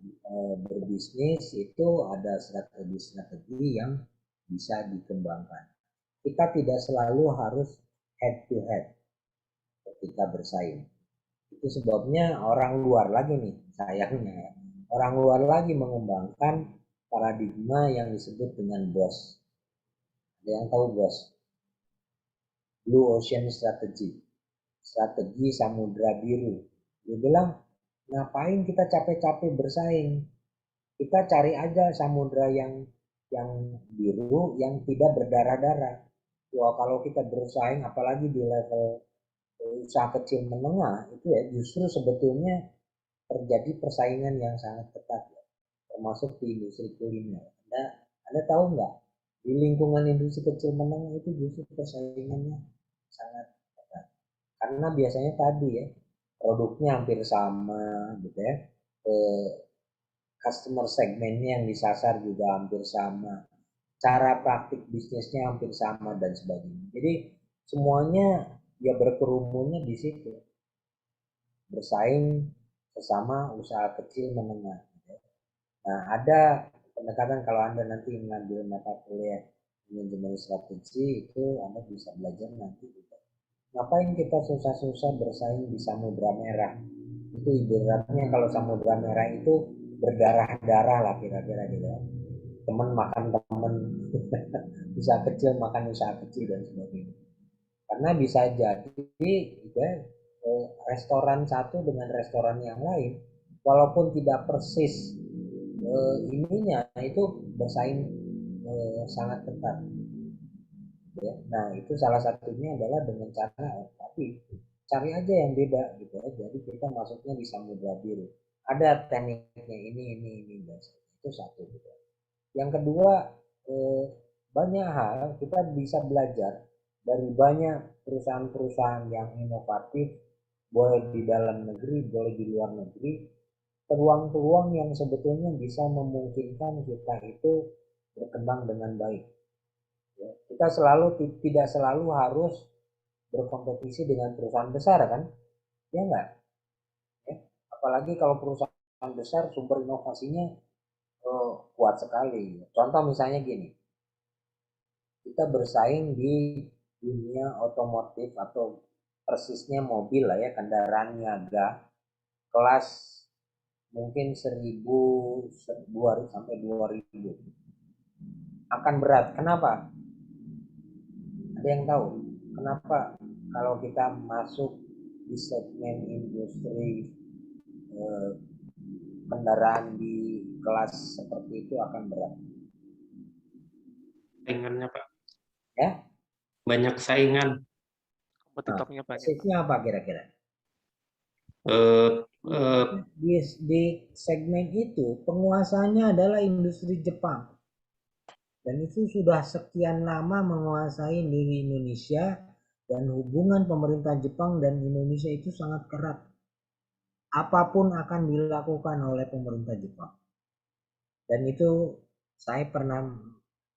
berbisnis itu ada strategi-strategi yang bisa dikembangkan. Kita tidak selalu harus head to head ketika bersaing. Itu sebabnya orang luar lagi nih, sayangnya orang luar lagi mengembangkan paradigma yang disebut dengan BOS. Ada yang tahu BOS? Blue Ocean Strategy, strategi Samudra Biru. Dia bilang, ngapain kita capek-capek bersaing? Kita cari aja samudra yang biru, yang tidak berdarah-darah. Wah, kalau kita bersaing, apalagi di level usaha kecil menengah, itu ya justru sebetulnya terjadi persaingan yang sangat ketat, ya, termasuk di industri kuliner. Anda tahu nggak? Di lingkungan industri kecil menengah itu justru persaingannya sangat ketat. Karena biasanya tadi ya, produknya hampir sama, gitu ya. Customer segmennya yang disasar juga hampir sama. Cara praktik bisnisnya hampir sama dan sebagainya. Jadi semuanya ya berkerumunnya di situ. bersaing sesama usaha kecil menengah. Nah, ada pendekatan kalau Anda nanti mengambil mata kuliah manajemen strategi itu Anda bisa belajar nanti. Ngapain kita susah-susah bersaing di Samudra Merah? Itu ibaratnya kalau Samudra Merah itu berdarah-darah lah kira-kira gitu. Teman makan teman, usaha kecil makan usaha kecil dan sebagainya. Karena bisa jadi ya, restoran satu dengan restoran yang lain, walaupun tidak persis ininya itu bersaing sangat ketat. Ya. Nah itu salah satunya adalah dengan cara tapi cari aja yang beda gitu ya. Jadi kita masuknya di Samudra Biru. Ada tekniknya ini itu satu gitu. Yang kedua banyak hal kita bisa belajar dari banyak perusahaan-perusahaan yang inovatif, boleh di dalam negeri, boleh di luar negeri, peluang-peluang yang sebetulnya bisa memungkinkan kita itu berkembang dengan baik. Ya, kita tidak selalu harus berkompetisi dengan perusahaan besar kan, ya enggak? Ya, apalagi kalau perusahaan besar sumber inovasinya kuat sekali. Contoh misalnya gini, kita bersaing di dunia otomotif atau persisnya mobil lah ya, kendaraan niaga kelas mungkin 1.000, 2.000 sampai 2.000 akan berat. Kenapa? Ada yang tahu kenapa kalau kita masuk di segmen industri kendaraan di kelas seperti itu akan berat? Saingannya Pak. Ya? Banyak saingan. Kompetitornya banyak. Persisnya apa kira-kira? Di segmen itu penguasanya adalah industri Jepang. Dan itu sudah sekian lama menguasai di Indonesia dan hubungan pemerintah Jepang dan Indonesia itu sangat erat. Apapun akan dilakukan oleh pemerintah Jepang. Dan itu saya pernah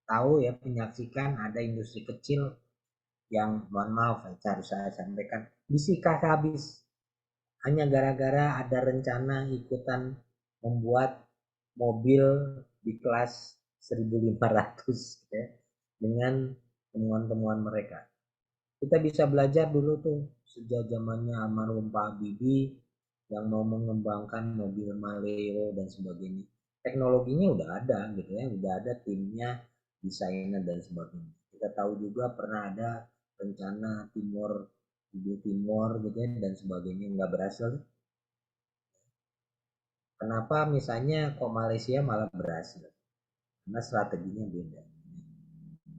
tahu ya, menyaksikan ada industri kecil yang mohon maaf harus saya sampaikan disikat habis hanya gara-gara ada rencana ikutan membuat mobil di kelas 1.500 ya, dengan temuan-temuan mereka. Kita bisa belajar dulu tuh sejak zamannya almarhum Pak Habibie yang mau mengembangkan mobil Maleo dan sebagainya. Teknologinya udah ada gitu ya, udah ada timnya, desainer dan sebagainya. Kita tahu juga pernah ada rencana Timor gitu ya, dan sebagainya, nggak berhasil. Kenapa misalnya kok Malaysia malah berhasil? Karena strateginya beda.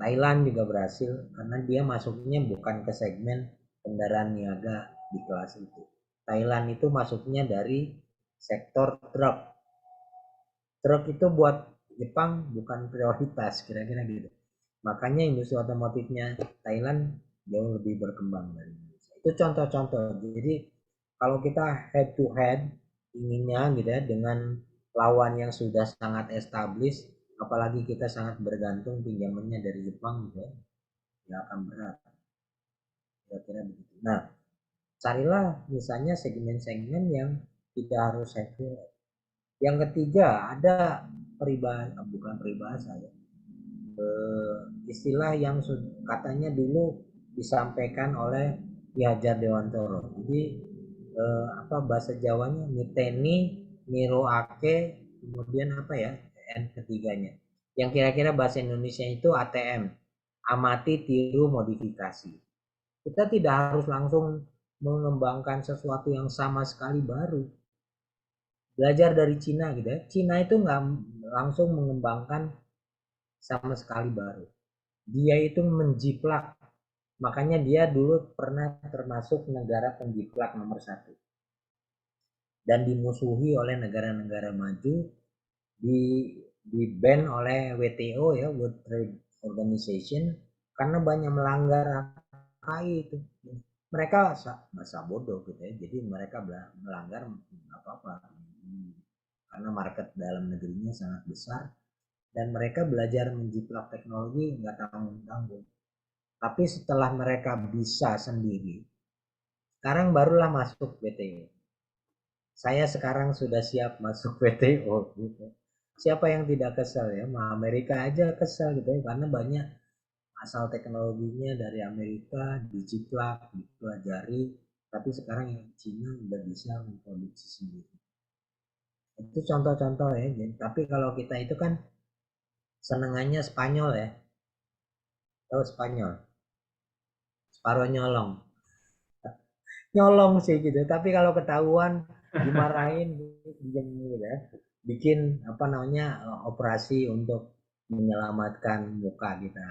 Thailand juga berhasil karena dia masuknya bukan ke segmen kendaraan niaga di kelas itu. Thailand itu masuknya dari sektor truk. Truk itu buat Jepang bukan prioritas, kira-kira gitu. Makanya industri otomotifnya Thailand jauh lebih berkembang dari Indonesia. Itu contoh-contoh. Jadi kalau kita head to head inginnya gitu ya dengan lawan yang sudah sangat established, apalagi kita sangat bergantung pinjamannya dari Jepang gitu ya akan berat. Kira-kira begitu. Nah, carilah misalnya segmen-segmen yang tidak harus head to head. Yang ketiga ada bukan peribahasa ya. Istilah yang katanya dulu disampaikan oleh Ki Hajar Dewantoro. Jadi bahasa Jawanya niteni, niroake, kemudian apa ya N ketiganya. Yang kira-kira bahasa Indonesia itu ATM, amati, tiru, modifikasi. Kita tidak harus langsung mengembangkan sesuatu yang sama sekali baru. Belajar dari Cina gitu ya. Cina itu nggak langsung mengembangkan sama sekali baru. Dia itu menjiplak. Makanya dia dulu pernah termasuk negara penjiplak nomor 1. Dan dimusuhi oleh negara-negara maju, di ban oleh WTO ya, World Trade Organization, karena banyak melanggar HKI itu. Mereka masa bodoh gitu ya. Jadi mereka melanggar nggak apa-apa. Karena market dalam negerinya sangat besar. Dan mereka belajar menjiplak teknologi nggak tanggung-tanggung. Tapi setelah mereka bisa sendiri, sekarang barulah masuk WTO. saya sekarang sudah siap masuk WTO gitu. Siapa yang tidak kesel ya? Amerika aja kesel gitu ya, karena banyak asal teknologinya dari Amerika dijiplak, dipelajari, tapi sekarang yang Cina udah bisa memproduksi sendiri. Itu contoh-contoh ya. Tapi kalau kita itu kan senengannya Spanyol ya. Tahu Spanyol? Separuh nyolong. Nyolong sih gitu. Tapi kalau ketahuan dimarahin gitu ya. Bikin apa namanya operasi untuk menyelamatkan muka kita.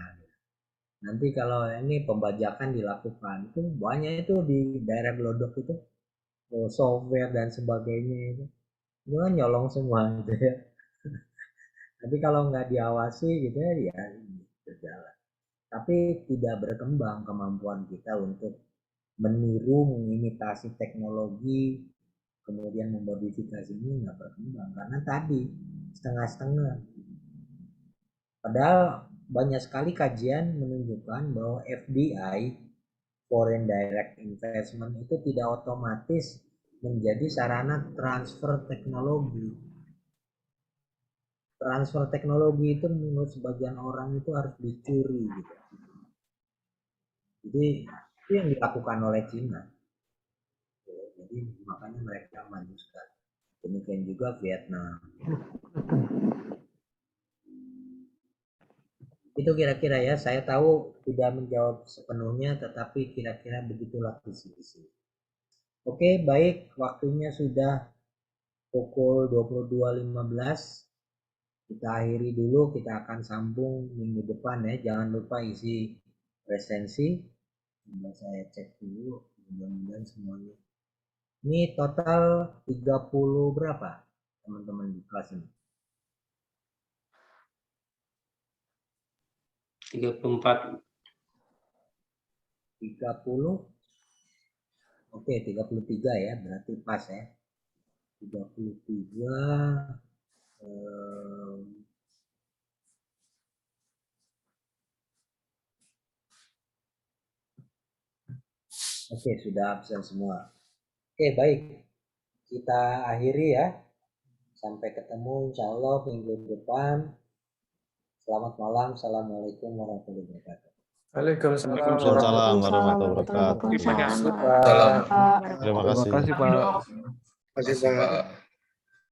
Nanti kalau ini pembajakan dilakukan itu banyak itu di daerah Glodok itu software dan sebagainya itu kan nyolong semua gitu ya. Tapi kalau nggak diawasi gitu ya berjalan. Tapi tidak berkembang kemampuan kita untuk meniru, mengimitasi teknologi, kemudian memodifikasinya nggak berkembang karena tadi setengah-setengah. Padahal banyak sekali kajian menunjukkan bahwa FDI, Foreign Direct Investment, itu tidak otomatis menjadi sarana transfer teknologi. Transfer teknologi itu menurut sebagian orang itu harus dicuri gitu. Jadi itu yang dilakukan oleh Cina. Jadi makanya mereka maju sekali. Demikian juga Vietnam. Itu kira-kira ya, saya tahu tidak menjawab sepenuhnya, tetapi kira-kira begitulah visi-visi. Oke, baik, waktunya sudah pukul 22.15. Kita akhiri dulu, kita akan sambung minggu depan ya. Jangan lupa isi resensi. Coba saya cek dulu, mudah-mudahan semuanya. Ini total 30 berapa teman-teman di kelas ini? 34. 30. Oke, 33 ya, berarti pas ya. 33 Oke, sudah absen semua. Oke, baik. Kita akhiri ya. Sampai ketemu insya Allah minggu depan. Selamat malam. Assalamualaikum warahmatullahi wabarakatuh. Waalaikumsalam warahmatullahi wabarakatuh. Terima kasih. Terima kasih. Terima kasih, Pak. Terima kasih, Pak.